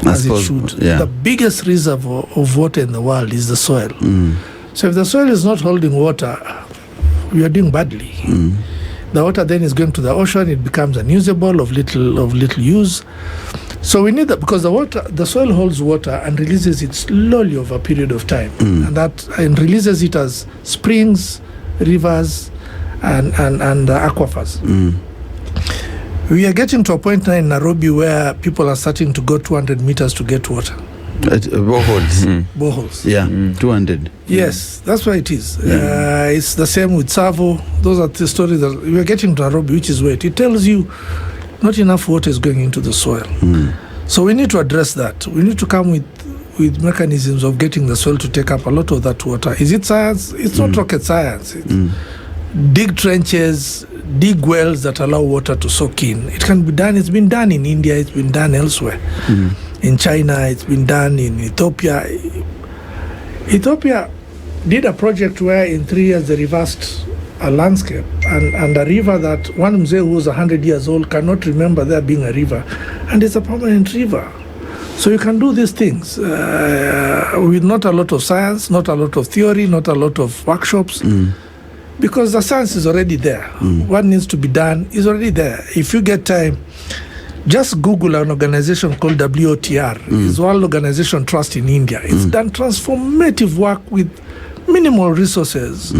as it should. Yeah. The biggest reservoir of water in the world is the soil. So if the soil is not holding water, we are doing badly. The water then is going to the ocean. It becomes unusable, of little use. So we need that, because the soil holds water and releases it slowly over a period of time, and releases it as springs, rivers, and aquifers. We are getting to a point now in Nairobi where people are starting to go 200 meters to get water. Boreholes. Boreholes. Yeah, 200. Yes, that's why it is. It's the same with Tsavo. Those are the stories that we are getting to Nairobi, which is wet. It tells you not enough water is going into the soil. So we need to address that. We need to come with mechanisms of getting the soil to take up a lot of that water. Is it science? It's not rocket science. Dig trenches, dig wells that allow water to soak in. It can be done. It's been done in India. It's been done elsewhere. In China, it's been done in Ethiopia. Ethiopia did a project where in 3 years they reversed a landscape, and a river that one mzee who was 100 years old cannot remember there being a river, and it's a permanent river. So you can do these things with not a lot of science, not a lot of theory, not a lot of workshops, because the science is already there. What needs to be done is already there. If you get time, just Google an organization called WOTR. It's World Organization Trust in India. It's done transformative work with minimal resources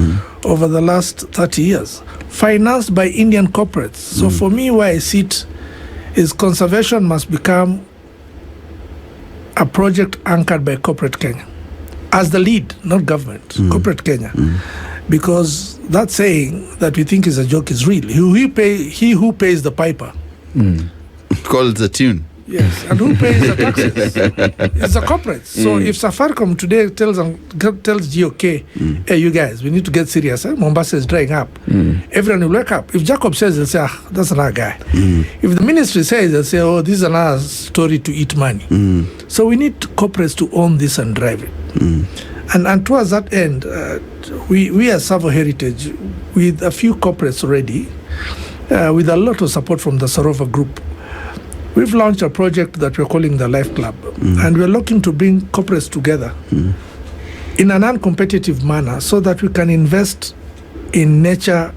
over the last 30 years, financed by Indian corporates. So for me, where I sit is conservation must become a project anchored by corporate Kenya as the lead, not government, corporate Kenya. Because that saying that we think is a joke is real. He who pays the piper Called the tune. Yes, and who pays the taxes? It's the corporates. So if Safaricom today tells GOK, hey, you guys, we need to get serious. Mombasa is drying up. Everyone will wake up. If Jacob says, they'll say, that's another guy. If the ministry says, they'll say, oh, this is another story to eat money. So we need corporates to own this and drive it. And towards that end, we as Tsavo Heritage, with a few corporates already, with a lot of support from the Sarova Group, we've launched a project that we're calling the Life Club. And we're looking to bring corporates together in an uncompetitive manner so that we can invest in nature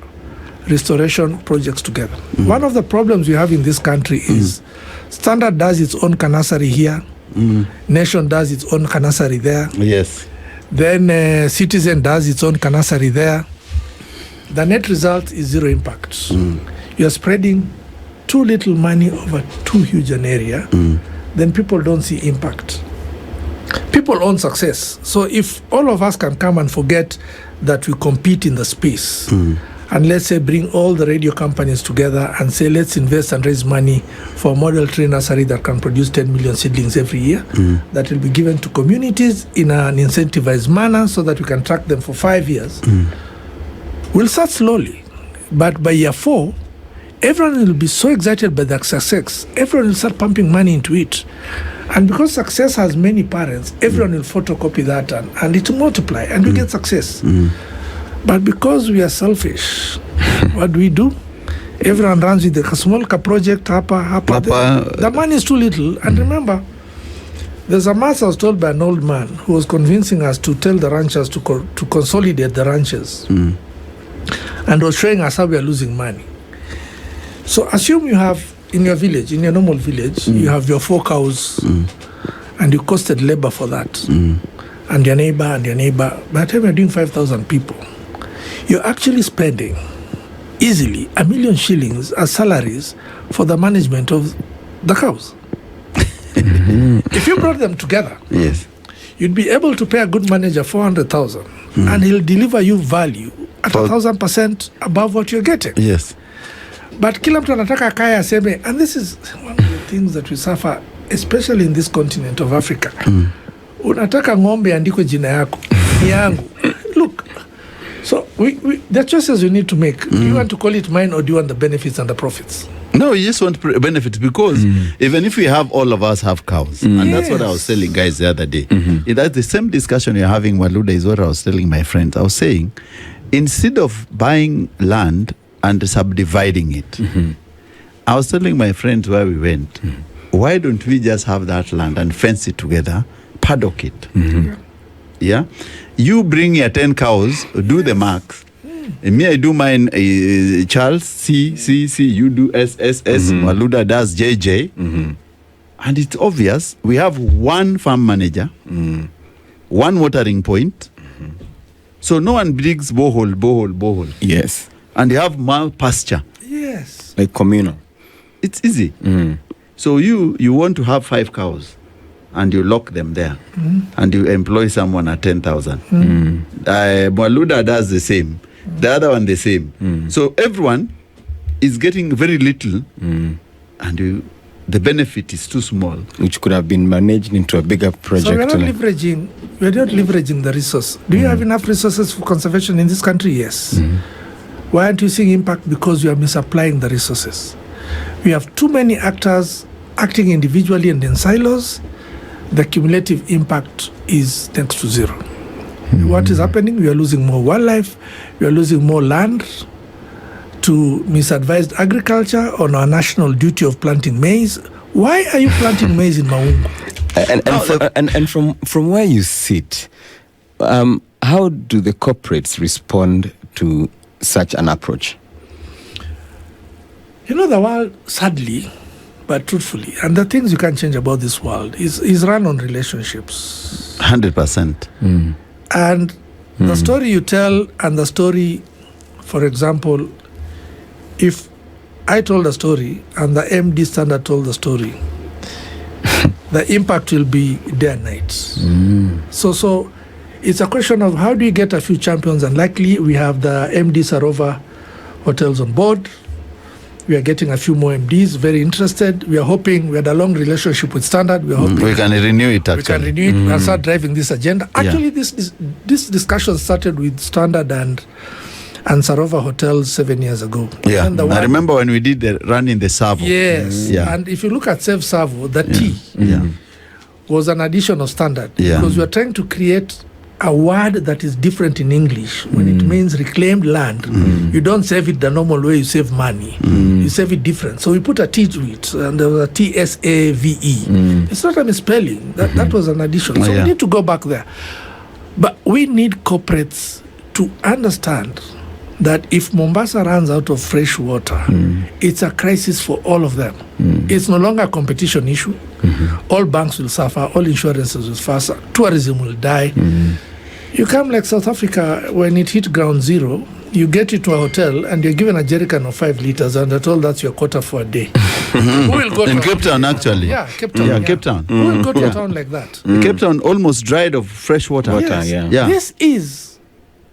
restoration projects together. One of the problems we have in this country is Standard does its own canassery here, Nation does its own canassery there. Yes. Then Citizen does its own canassery there. the net result is zero impact. You are spreading too little money over too huge an area, then people don't see impact. People own success. So if all of us can come and forget that we compete in the space, and let's say bring all the radio companies together and say, let's invest and raise money for a model tree nursery that can produce 10 million seedlings every year, that will be given to communities in an incentivized manner so that we can track them for 5 years. We'll start slowly, but by year 4, everyone will be so excited by the success, everyone will start pumping money into it. And because success has many parents, everyone will photocopy that and it will multiply and we get success. But because we are selfish, what do? Everyone runs with the small project, the money is too little. And remember, there's a mass I was told by an old man who was convincing us to tell the ranchers to consolidate the ranches. And was showing us how we are losing money. So assume you have, in your village, in your normal village, you have your 4 cows, and you costed labor for that. And your neighbor, by the time you're doing 5,000 people, you're actually spending easily 1 million shillings as salaries for the management of the cows. If you brought them together, Yes. you'd be able to pay a good manager 400,000, and he'll deliver you value at 1,000% above what you're getting. Yes. But kila mtu anataka kaya aseme, and this is one of the things that we suffer, especially in this continent of Africa. Unataka ng'ombe andikwe jina yako, ni yangu. Look, so the choices we need to make. Do you want to call it mine or do you want the benefits and the profits? No, you just want benefits because even if we have, all of us have cows. And that's what I was telling guys the other day. That's the same discussion you're having, Mwaluda, is what I was telling my friends. I was saying, instead of buying land and subdividing it, I was telling my friends where we went, why don't we just have that land and fence it together, paddock it? Yeah? You bring your 10 cows, do the marks. Me, I do mine, Charles, C, you do S, Mwaluda does JJ. And it's obvious, we have one farm manager, one watering point. So no one digs borehole. Yes. And you have more pasture. Yes. Like communal. It's easy. So you want to have 5 cows and you lock them there and you employ someone at 10,000. Mwaluda does the same. The other one the same. So everyone is getting very little and the benefit is too small. Which could have been managed into a bigger project. So we're not leveraging the resource. Do you have enough resources for conservation in this country? Yes. Why aren't you seeing impact? Because we are misapplying the resources. We have too many actors acting individually and in silos. The cumulative impact is next to zero. What is happening? We are losing more wildlife. We are losing more land to misadvised agriculture on our national duty of planting maize. Why are you planting maize in Maungu? And from where you sit, how do the corporates respond to such an approach? You know, the world, sadly, but truthfully, and the things you can't change about this world is run on relationships. 100%. And the story you tell and the story, for example, if I told a story and the MD Standard told the story, the impact will be day and night. So it's a question of how do you get a few champions, and likely we have the MD Sarova hotels on board. We are getting a few more MDs very interested. We are hoping, we had a long relationship with Standard. We are hoping we can renew it actually. We can renew it. We can start driving this agenda. Actually, this discussion started with Standard and Sarova Hotels 7 years ago. Yeah, I remember when we did the run in the Tsavo. Yes, and if you look at Tsavo, the T was an addition of Standard because we are trying to create a word that is different in English. When it means reclaimed land, you don't save it the normal way you save money. You save it different. So we put a T to it, and there was a TSAVE. It's not a misspelling. That was an addition. So we need to go back there. But we need corporates to understand that if Mombasa runs out of fresh water, it's a crisis for all of them. It's no longer a competition issue. All banks will suffer, all insurances will suffer, tourism will die. You come like South Africa, when it hit ground zero, you get into a hotel and you're given a jerrycan of 5 liters and they're told that's your quota for a day. Who will go In to Cape Town, actually. Yeah, Cape Town. Yeah, Cape Town. Who will go to a town like that? Cape Town almost dried of fresh water. Yes. Yeah. This is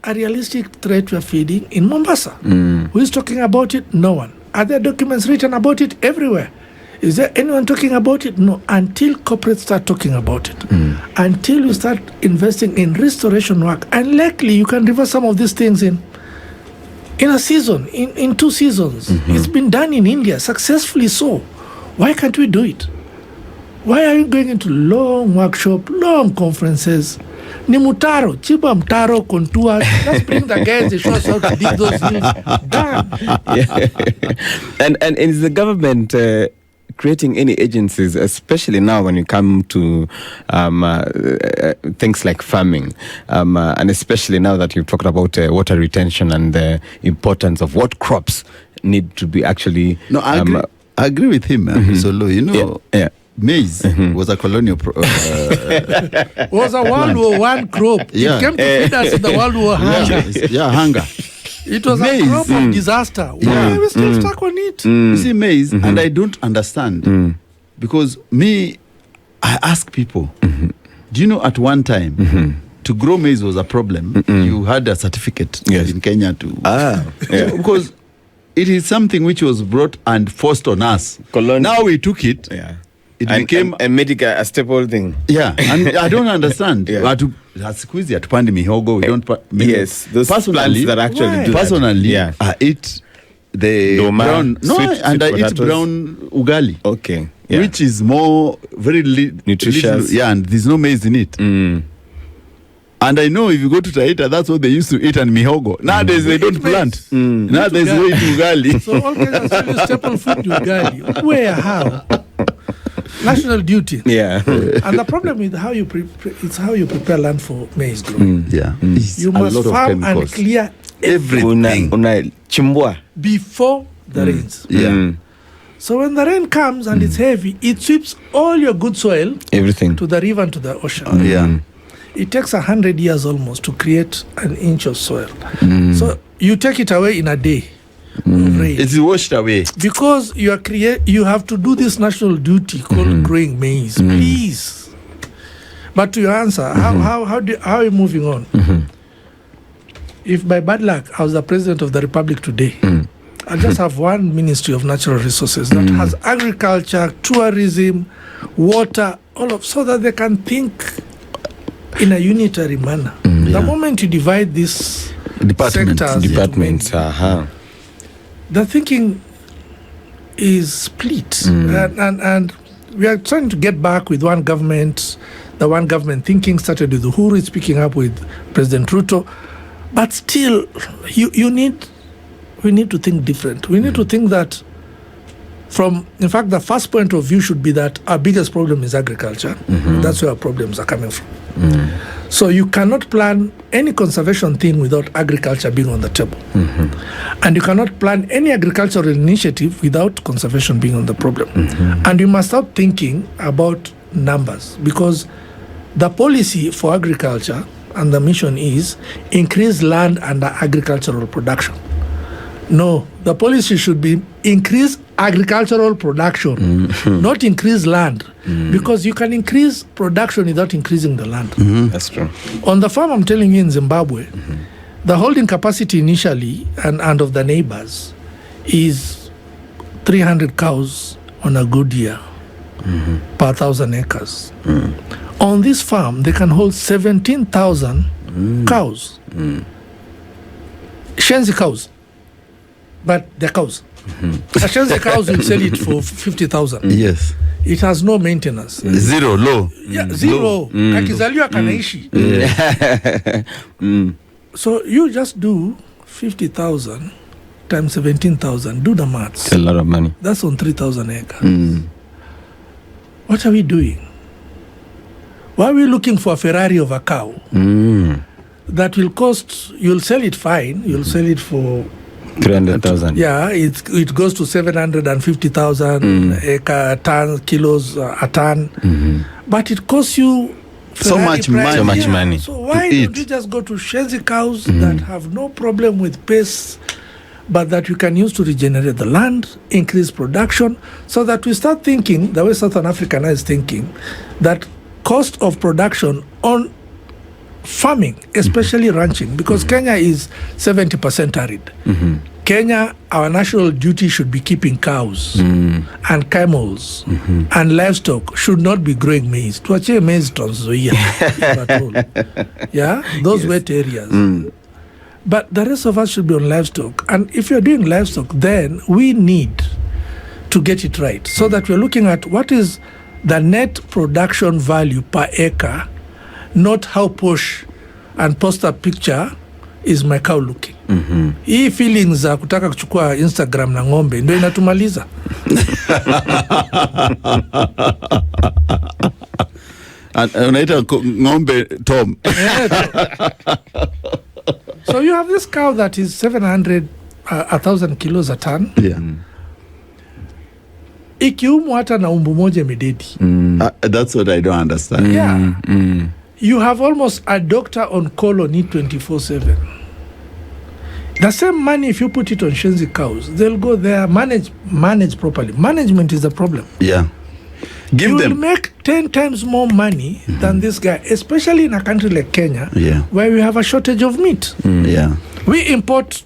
a realistic threat we're feeding in Mombasa. Who is talking about it? No one. Are there documents written about it? Everywhere. Is there anyone talking about it? No. Until corporates start talking about it. Until you start investing in restoration work. And likely you can reverse some of these things in a season, in 2 seasons. It's been done in India, successfully so. Why can't we do it? Why are you going into long workshop, long conferences? Ni mutaro, chiba mtaro, contour. Let's bring the guys, they show us how to dig those things. Done. And is the government creating any agencies, especially now when you come to things like farming, and especially now that you've talked about water retention and the importance of what crops need to be actually... No, I agree with him, Solo. You know, maize was a colonial... was a World War I crop. Yeah. It came to feed us in the World War hunger. Hunger. It was Maize. a crop of disaster. Why are we still stuck on it? You see, maize, and I don't understand. Because I ask people, do you know at one time, to grow maize was a problem. You had a certificate in Kenya to... Because it is something which was brought and forced on us. Now we took it. It became a staple thing. And I don't understand. Squeeze atupandi mihogo. We don't. Those plants that actually do personally, that. I eat the brown. And I eat brown ugali. Okay. Which is more very nutritious. And there's no maize in it. And I know if you go to Taita, that's what they used to eat and mihogo. Nowadays they don't plant. Nowadays they eat ugali. So all kinds of still staple food to ugali. Where? How? National duty. And the problem with how you prepare land for maize growth. You must farm and clear everything before the rains. So when the rain comes and it's heavy, it sweeps all your good soil, everything, to the river and to the ocean. It takes 100 years almost to create an inch of soil. So you take it away in a day. It's washed away because you have to do this national duty called growing maize. Please. But to your answer, how are you moving on? If by bad luck I was the president of the Republic today, I just have one Ministry of Natural Resources that has agriculture, tourism, water, so that they can think in a unitary manner. The moment you divide these departments, the thinking is split. And we are trying to get back with one government. The one government thinking started with Uhuru, speaking up with President Ruto. But still, we need to think different. We need to think that in fact, the first point of view should be that our biggest problem is agriculture. That's where our problems are coming from. So you cannot plan any conservation thing without agriculture being on the table. And you cannot plan any agricultural initiative without conservation being on the problem. And you must start thinking about numbers, because the policy for agriculture and the mission is increase land under agricultural production. No, the policy should be increase agricultural production, not increase land, because you can increase production without increasing the land. That's true. On the farm, I'm telling you, in Zimbabwe, the holding capacity initially and of the neighbors is 300 cows on a good year per 1,000 acres. On this farm, they can hold 17,000 cows, Shenzi cows. But they're cows. The cows will sell it for 50,000. Yes. It has no maintenance. Zero, low. Zero. Kakizaliwa kanaishi. So you just do 50,000 times 17,000. Do the maths. It's a lot of money. That's on 3,000 acres. What are we doing? Why are we looking for a Ferrari of a cow? That will cost, you'll sell it fine. You'll sell it for 300,000. Yeah, it goes to 750,000 kilos a ton. But it costs you So Ferrari much price. money. So much Yeah. money So why to don't eat. you just go to Shenzi cows that have no problem with pests, but that you can use to regenerate the land, increase production, so that we start thinking the way Southern Africa now is thinking, that cost of production on farming, especially ranching, because Kenya is 70% arid. Kenya, our national duty should be keeping cows and camels and livestock, should not be growing maize. Tuachie maize Trans Nzoia, if at all. Yeah, those wet areas. But the rest of us should be on livestock. And if you're doing livestock, then we need to get it right, so that we're looking at what is the net production value per acre, not how posh and post a picture is my cow looking. Hii feelings za kutaka kuchukua Instagram na ng'ombe ndio inatumaliza. Unaita ng'ombe Tom. So you have this cow that is 1,000 kilos a ton. Yeah. Ikiumwa hata na umbu moja mededi. That's what I don't understand. Yeah. You have almost a doctor on call on it 24/7. The same money, if you put it on Shenzi cows, they'll go there, manage properly. Management is the problem. Yeah. Give You will them. make 10 times more money than this guy, especially in a country like Kenya, Yeah. where we have a shortage of meat. Yeah. We import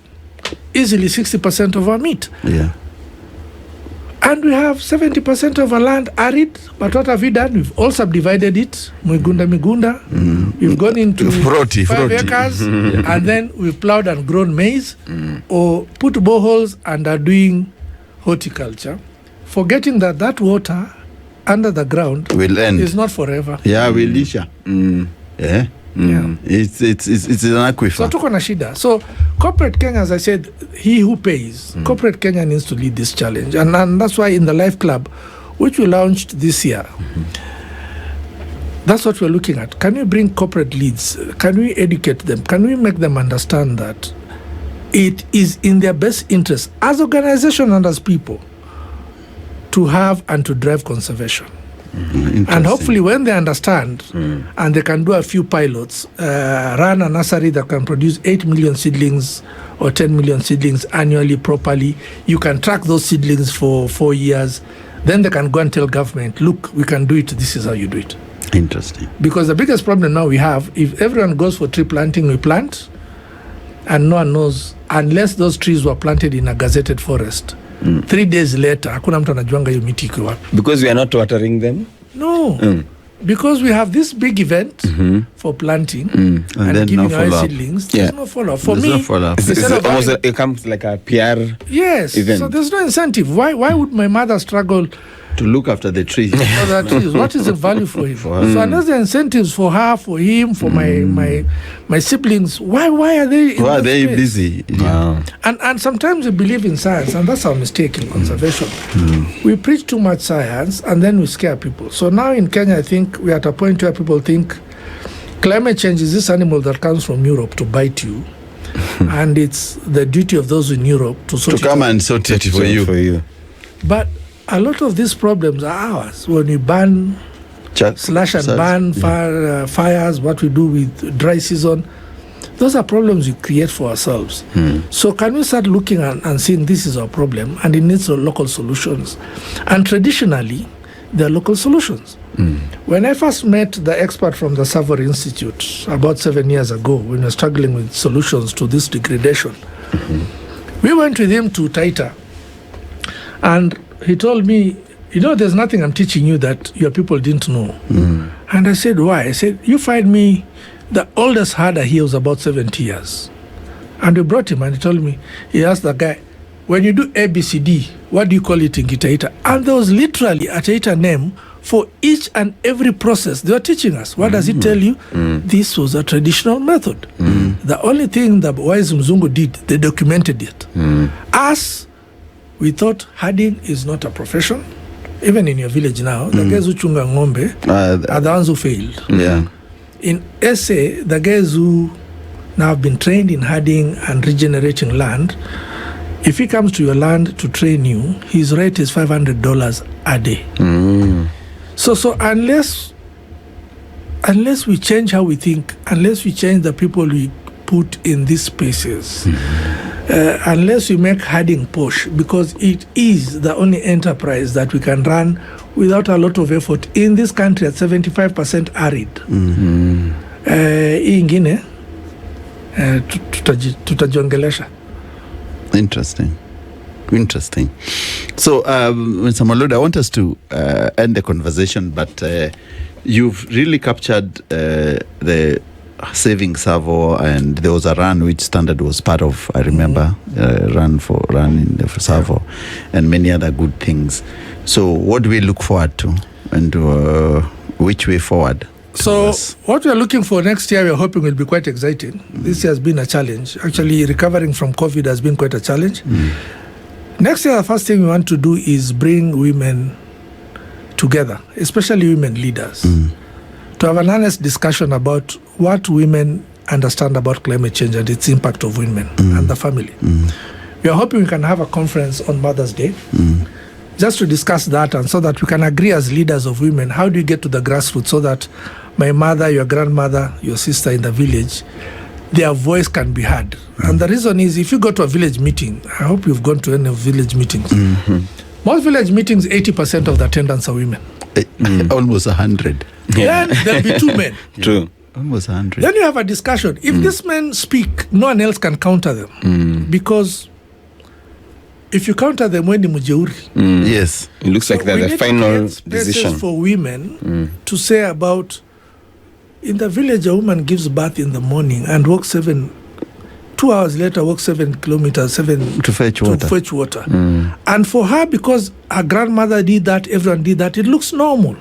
easily 60% of our meat. Yeah. And we have 70% of our land arid. But what have we done? We've all subdivided it. Migunda. We've gone into Froti. 5 acres. And then we've plowed and grown maize. Or put boreholes and are doing horticulture. Forgetting that water under the ground Will end. is not forever. Yeah, will isha. Yeah. Yeah. It's an aquifer. So tuko na shida. So corporate Kenya, as I said, he who pays. Corporate Kenya needs to lead this challenge. And that's why in the Life Club, which we launched this year, that's what we're looking at. Can we bring corporate leads? Can we educate them? Can we make them understand that it is in their best interest as organization and as people to have and to drive conservation? And hopefully when they understand and they can do a few pilots, run a nursery that can produce 8 million seedlings or 10 million seedlings annually properly, you can track those seedlings for 4 years, then they can go and tell government, look, we can do it, this is how you do it. Interesting. Because the biggest problem now we have, if everyone goes for tree planting, we plant, and no one knows, unless those trees were planted in a gazetted forest. 3 days later, hakuna mtu anajuanga hiyo miti iko wapi. because we are not watering them. No, because we have this big event for planting And then giving no away follow-up. seedlings. There's Yeah. no follow-up. For There's me, no follow-up. It's instead of almost having- it comes like a PR. yes, event. so there's no incentive. Why would my mother struggle To look after the tree. for that trees? What is the value for him? For her. So unless the incentives for her, for him, for my siblings, why are they in Why are that they space? busy? And sometimes we believe in science, and that's our mistake in conservation. We preach too much science, and then we scare people. So now in Kenya, I think we're at a point where people think climate change is this animal that comes from Europe to bite you, and it's the duty of those in Europe to sort To it come out. and sort it for you. But a lot of these problems are ours. When we ban, slash and burn fires, what we do with dry season, those are problems we create for ourselves. So can we start looking and seeing this is our problem and it needs local solutions? And traditionally, there are local solutions. When I first met the expert from the Tsavo Institute about 7 years ago, when we were struggling with solutions to this degradation, we went with him to Taita, and he told me, there's nothing I'm teaching you that your people didn't know. And I said, why? I said, you find me, the oldest herder here was about 70 years. And we brought him and he told me, he asked the guy, when you do ABCD, what do you call it in Taita? And there was literally a Taita name for each and every process they were teaching us. What does it tell you? This was a traditional method. The only thing the wise Mzungu did, they documented it. Us, we thought herding is not a profession. Even in your village now, the guys who chunga ng'ombe are the ones who failed. Yeah. In SA, the guys who now have been trained in herding and regenerating land, if he comes to your land to train you, his rate is $500 a day. So unless unless we change how we think, unless we change the people we put in these spaces, unless we make herding posh, because it is the only enterprise that we can run without a lot of effort in this country at 75% arid. Ingine tutajongelesha. Interesting. So, Mr. Mwaluda, I want us to end the conversation, but you've really captured the saving Tsavo, and there was a run which Standard was part of. I remember run in the Tsavo, and many other good things. So, what do we look forward to, and which way forward? So, what we are looking for next year, we are hoping will be quite exciting. This year has been a challenge. Actually, recovering from COVID has been quite a challenge. Next year, the first thing we want to do is bring women together, especially women leaders, to have an honest discussion about what women understand about climate change and its impact of women and the family. We are hoping we can have a conference on Mother's Day just to discuss that, and so that we can agree as leaders of women, how do you get to the grassroots so that my mother, your grandmother, your sister in the village, their voice can be heard. And the reason is, if you go to a village meeting, I hope you've gone to any village meetings. Most village meetings, 80% of the attendants are women. Almost 100. Then there'll be 2 men. True. Almost 100. Then you have a discussion. If these men speak, no one else can counter them. Because if you counter them, when the mujeuri. Yes. It looks like they're the final decision. For women to say about, in the village, a woman gives birth in the morning and walks 2 hours later, walks 7 kilometers, to fetch water. And for her, because her grandmother did that, everyone did that, it looks normal.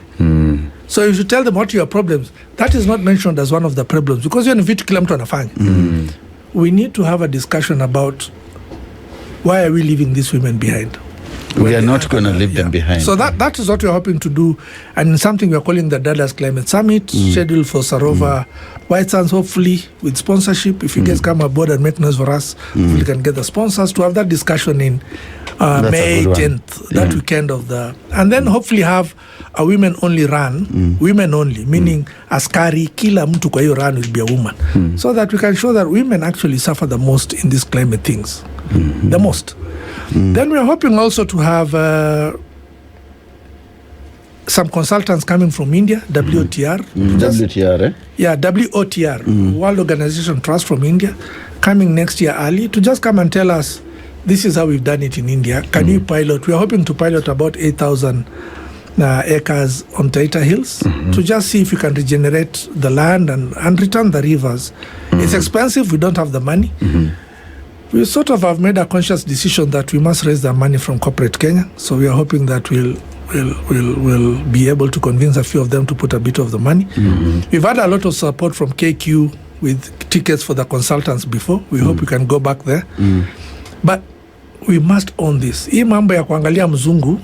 So if you tell them what are your problems, that is not mentioned as one of the problems, because you're in vitu kila mtu anafanya. We need to have a discussion about, why are we leaving these women behind? We are not going to leave them behind. So that is what we're hoping to do, and something we're calling the Dada's Climate Summit, scheduled for Sarova, White Sands, hopefully with sponsorship. If you guys come aboard and make noise for us, we can get the sponsors to have that discussion in May 10th, that weekend of the... And then hopefully have a women-only run, women-only, meaning askari, kila mtu kwa hiyo run will be a woman. So that we can show that women actually suffer the most in these climate things. The most. Then we are hoping also to have some consultants coming from India, WOTR. WOTR, eh? Yeah, WOTR, World Organization Trust from India, coming next year early to just come and tell us, this is how we've done it in India. Can you pilot? We are hoping to pilot about 8,000 acres on Taita Hills to just see if we can regenerate the land and return the rivers. It's expensive. We don't have the money. We sort of have made a conscious decision that we must raise the money from corporate Kenya. So we are hoping that we'll be able to convince a few of them to put a bit of the money. We've had a lot of support from KQ with tickets for the consultants before. We hope we can go back there. But we must own this. Hii mambo ya kuangalia mzungu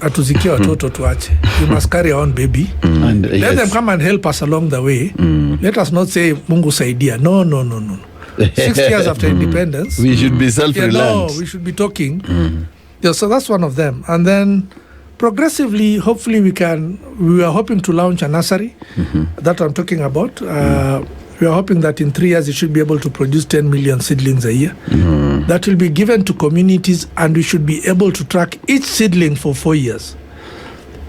atuzikie watoto tuache. We must carry our own baby. And let them come and help us along the way. Let us not say Mungu saidia. No. 6 years after independence, we should be self-reliant. We should be talking. Yeah, so that's one of them. And then progressively, hopefully we are hoping to launch a nursery that I'm talking about. We are hoping that in 3 years it should be able to produce 10 million seedlings a year. That will be given to communities, and we should be able to track each seedling for 4 years.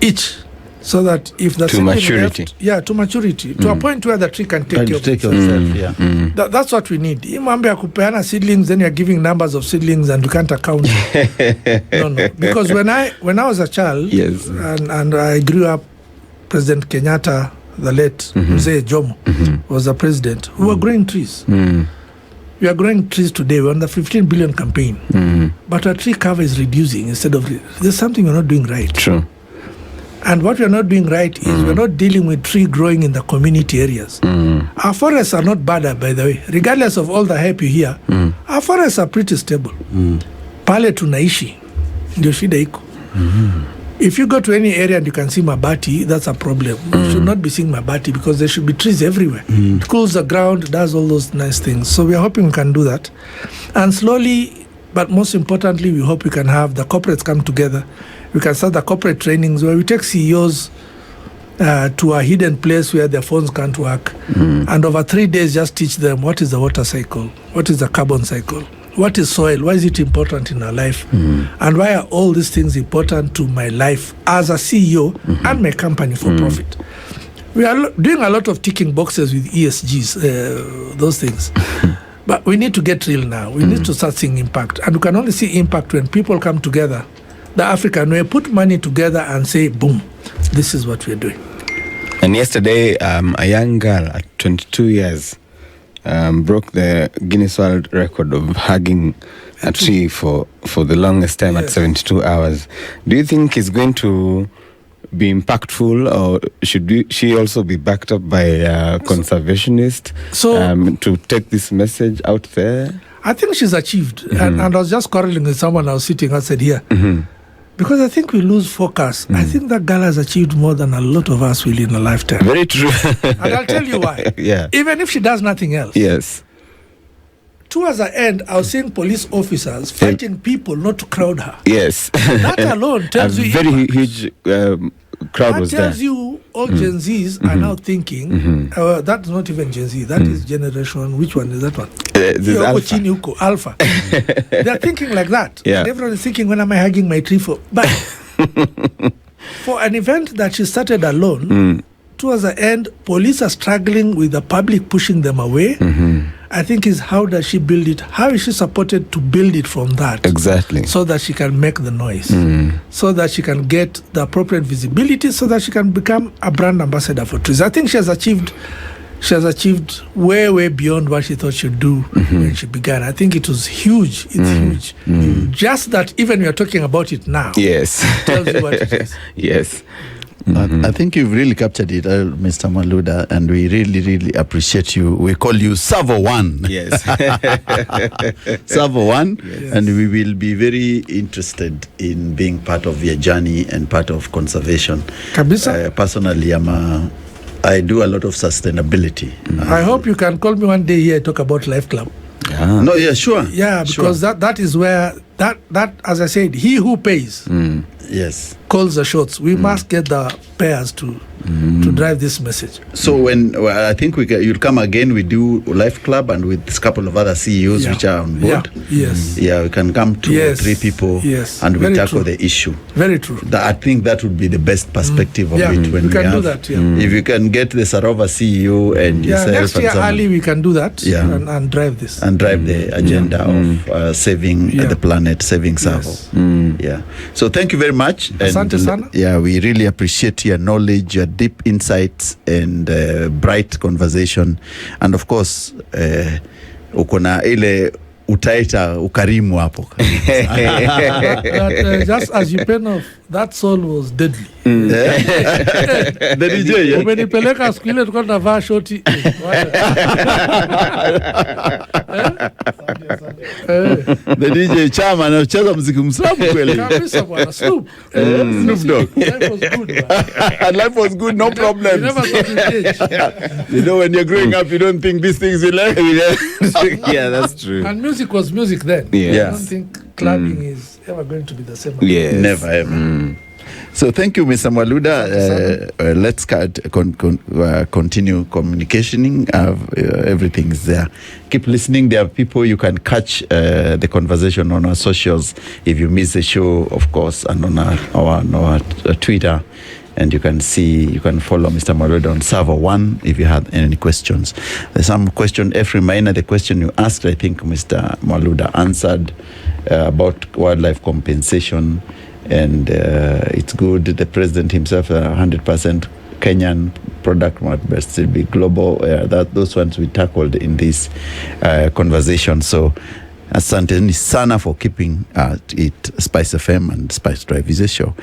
Each. So that if the to maturity, to maturity, to a point where the tree can take care of itself. That's what we need. Imambe ya kupeana seedlings, then you're giving numbers of seedlings and you can't account. No. Because when I was a child, and I grew up, President Kenyatta, the late Mzee Jomo, was the president. We were growing trees. We are growing trees today. We're on the 15 billion campaign, but our tree cover is reducing instead of. There's something we're not doing right. True. And what we're not doing right is we're not dealing with tree growing in the community areas. Our forests are not bad, by the way. Regardless of all the hype you hear, our forests are pretty stable. Pale tunaishi, ndio shida iko. If you go to any area and you can see mabati, that's a problem. You should not be seeing mabati because there should be trees everywhere. It cools the ground, does all those nice things. So we are hoping we can do that. And slowly, but most importantly, we hope we can have the corporates come together. We can start the corporate trainings where we take CEOs to a hidden place where their phones can't work, and over 3 days just teach them what is the water cycle, what is the carbon cycle, what is soil, why is it important in our life, and why are all these things important to my life as a CEO and my company for profit. We are doing a lot of ticking boxes with ESGs, those things. But we need to get real now. We need to start seeing impact. And we can only see impact when people come together, the African way, put money together and say, boom, this is what we're doing. And yesterday, a young girl at 22 years broke the Guinness World Record of hugging a tree for the longest time at 72 hours. Do you think it's going to be impactful, or should she also be backed up by conservationists to take this message out there? I think she's achieved. And I was just quarreling with someone I was sitting outside here. Because I think we lose focus. I think that girl has achieved more than a lot of us will in a lifetime. Very true. And I'll tell you why. Even if she does nothing else. Yes. Towards the end, I was seeing police officers fighting people not to crowd her. Yes. That alone tells you... A very huge crowd was there. That tells you all Gen Zs are now thinking, that's not even Gen Z, that is generation, which one is that one? Alpha. They're thinking like that. And everyone is thinking, when am I hugging my tree for? But for an event that she started alone, towards the end, police are struggling with the public pushing them away. I think is how does she build it? How is she supported to build it from that? Exactly. So that she can make the noise. So that she can get the appropriate visibility, so that she can become a brand ambassador for trees. I think she has achieved way, way beyond what she thought she'd do when she began. I think it was huge. It's huge. Just that even we are talking about it now. Yes. Tells you what it is. Yes. I think you've really captured it, Mr. Mwaluda, and we really, really appreciate you. We call you Tsavo One. Yes. Tsavo One, and we will be very interested in being part of your journey and part of conservation. Kabisa. Personally, I do a lot of sustainability. I hope you can call me one day here and talk about Life Club. No, sure. Yeah, because that is where, that as I said, he who pays calls the shots. We must get the payers to drive this message. So I think you'll come again, we do Life Club and with a couple of other CEOs which are on board. We can come to 3 people and we tackle the issue. Very true. I think that would be the best perspective of it when we can do that. If you can get the Sarova CEO and yourself. Next year early we can do that and drive this. And drive the agenda of saving the planet, saving Tsavo. So thank you very much. Asante sana. We really appreciate your knowledge, your deep insights and bright conversation. And of course, uko na ile utaita ukarimu hapo. Just as you pen off, that soul was deadly. The DJ. Umenipeleka siku ile tulikuwa tunavaa shoti. The DJ chama anacheza muziki mslamu kweli. Kabisa bwana, Snoop Dogg. Life was good. Life was good, no problem. You never got engaged. You know, when you're growing up, you don't think these things will end. Yeah, that's true. And music was music then. I don't think clubbing is ever going to be the same. Yes. Never ever. So thank you, Mr. Mwaluda. Let's continue communicating. Everything is there. Keep listening. There are people you can catch the conversation on our socials. If you miss the show, of course, and on our Twitter. And you can follow Mr. Mwaluda on Tsavo One if you have any questions. There's some question, F. Reminder, the question you asked, I think Mr. Mwaluda answered about wildlife compensation. And it's good. The president himself, 100% Kenyan product might still be global. Those ones we tackled in this conversation. So asante sana for keeping it SpiceFM and Spice Drive is a show.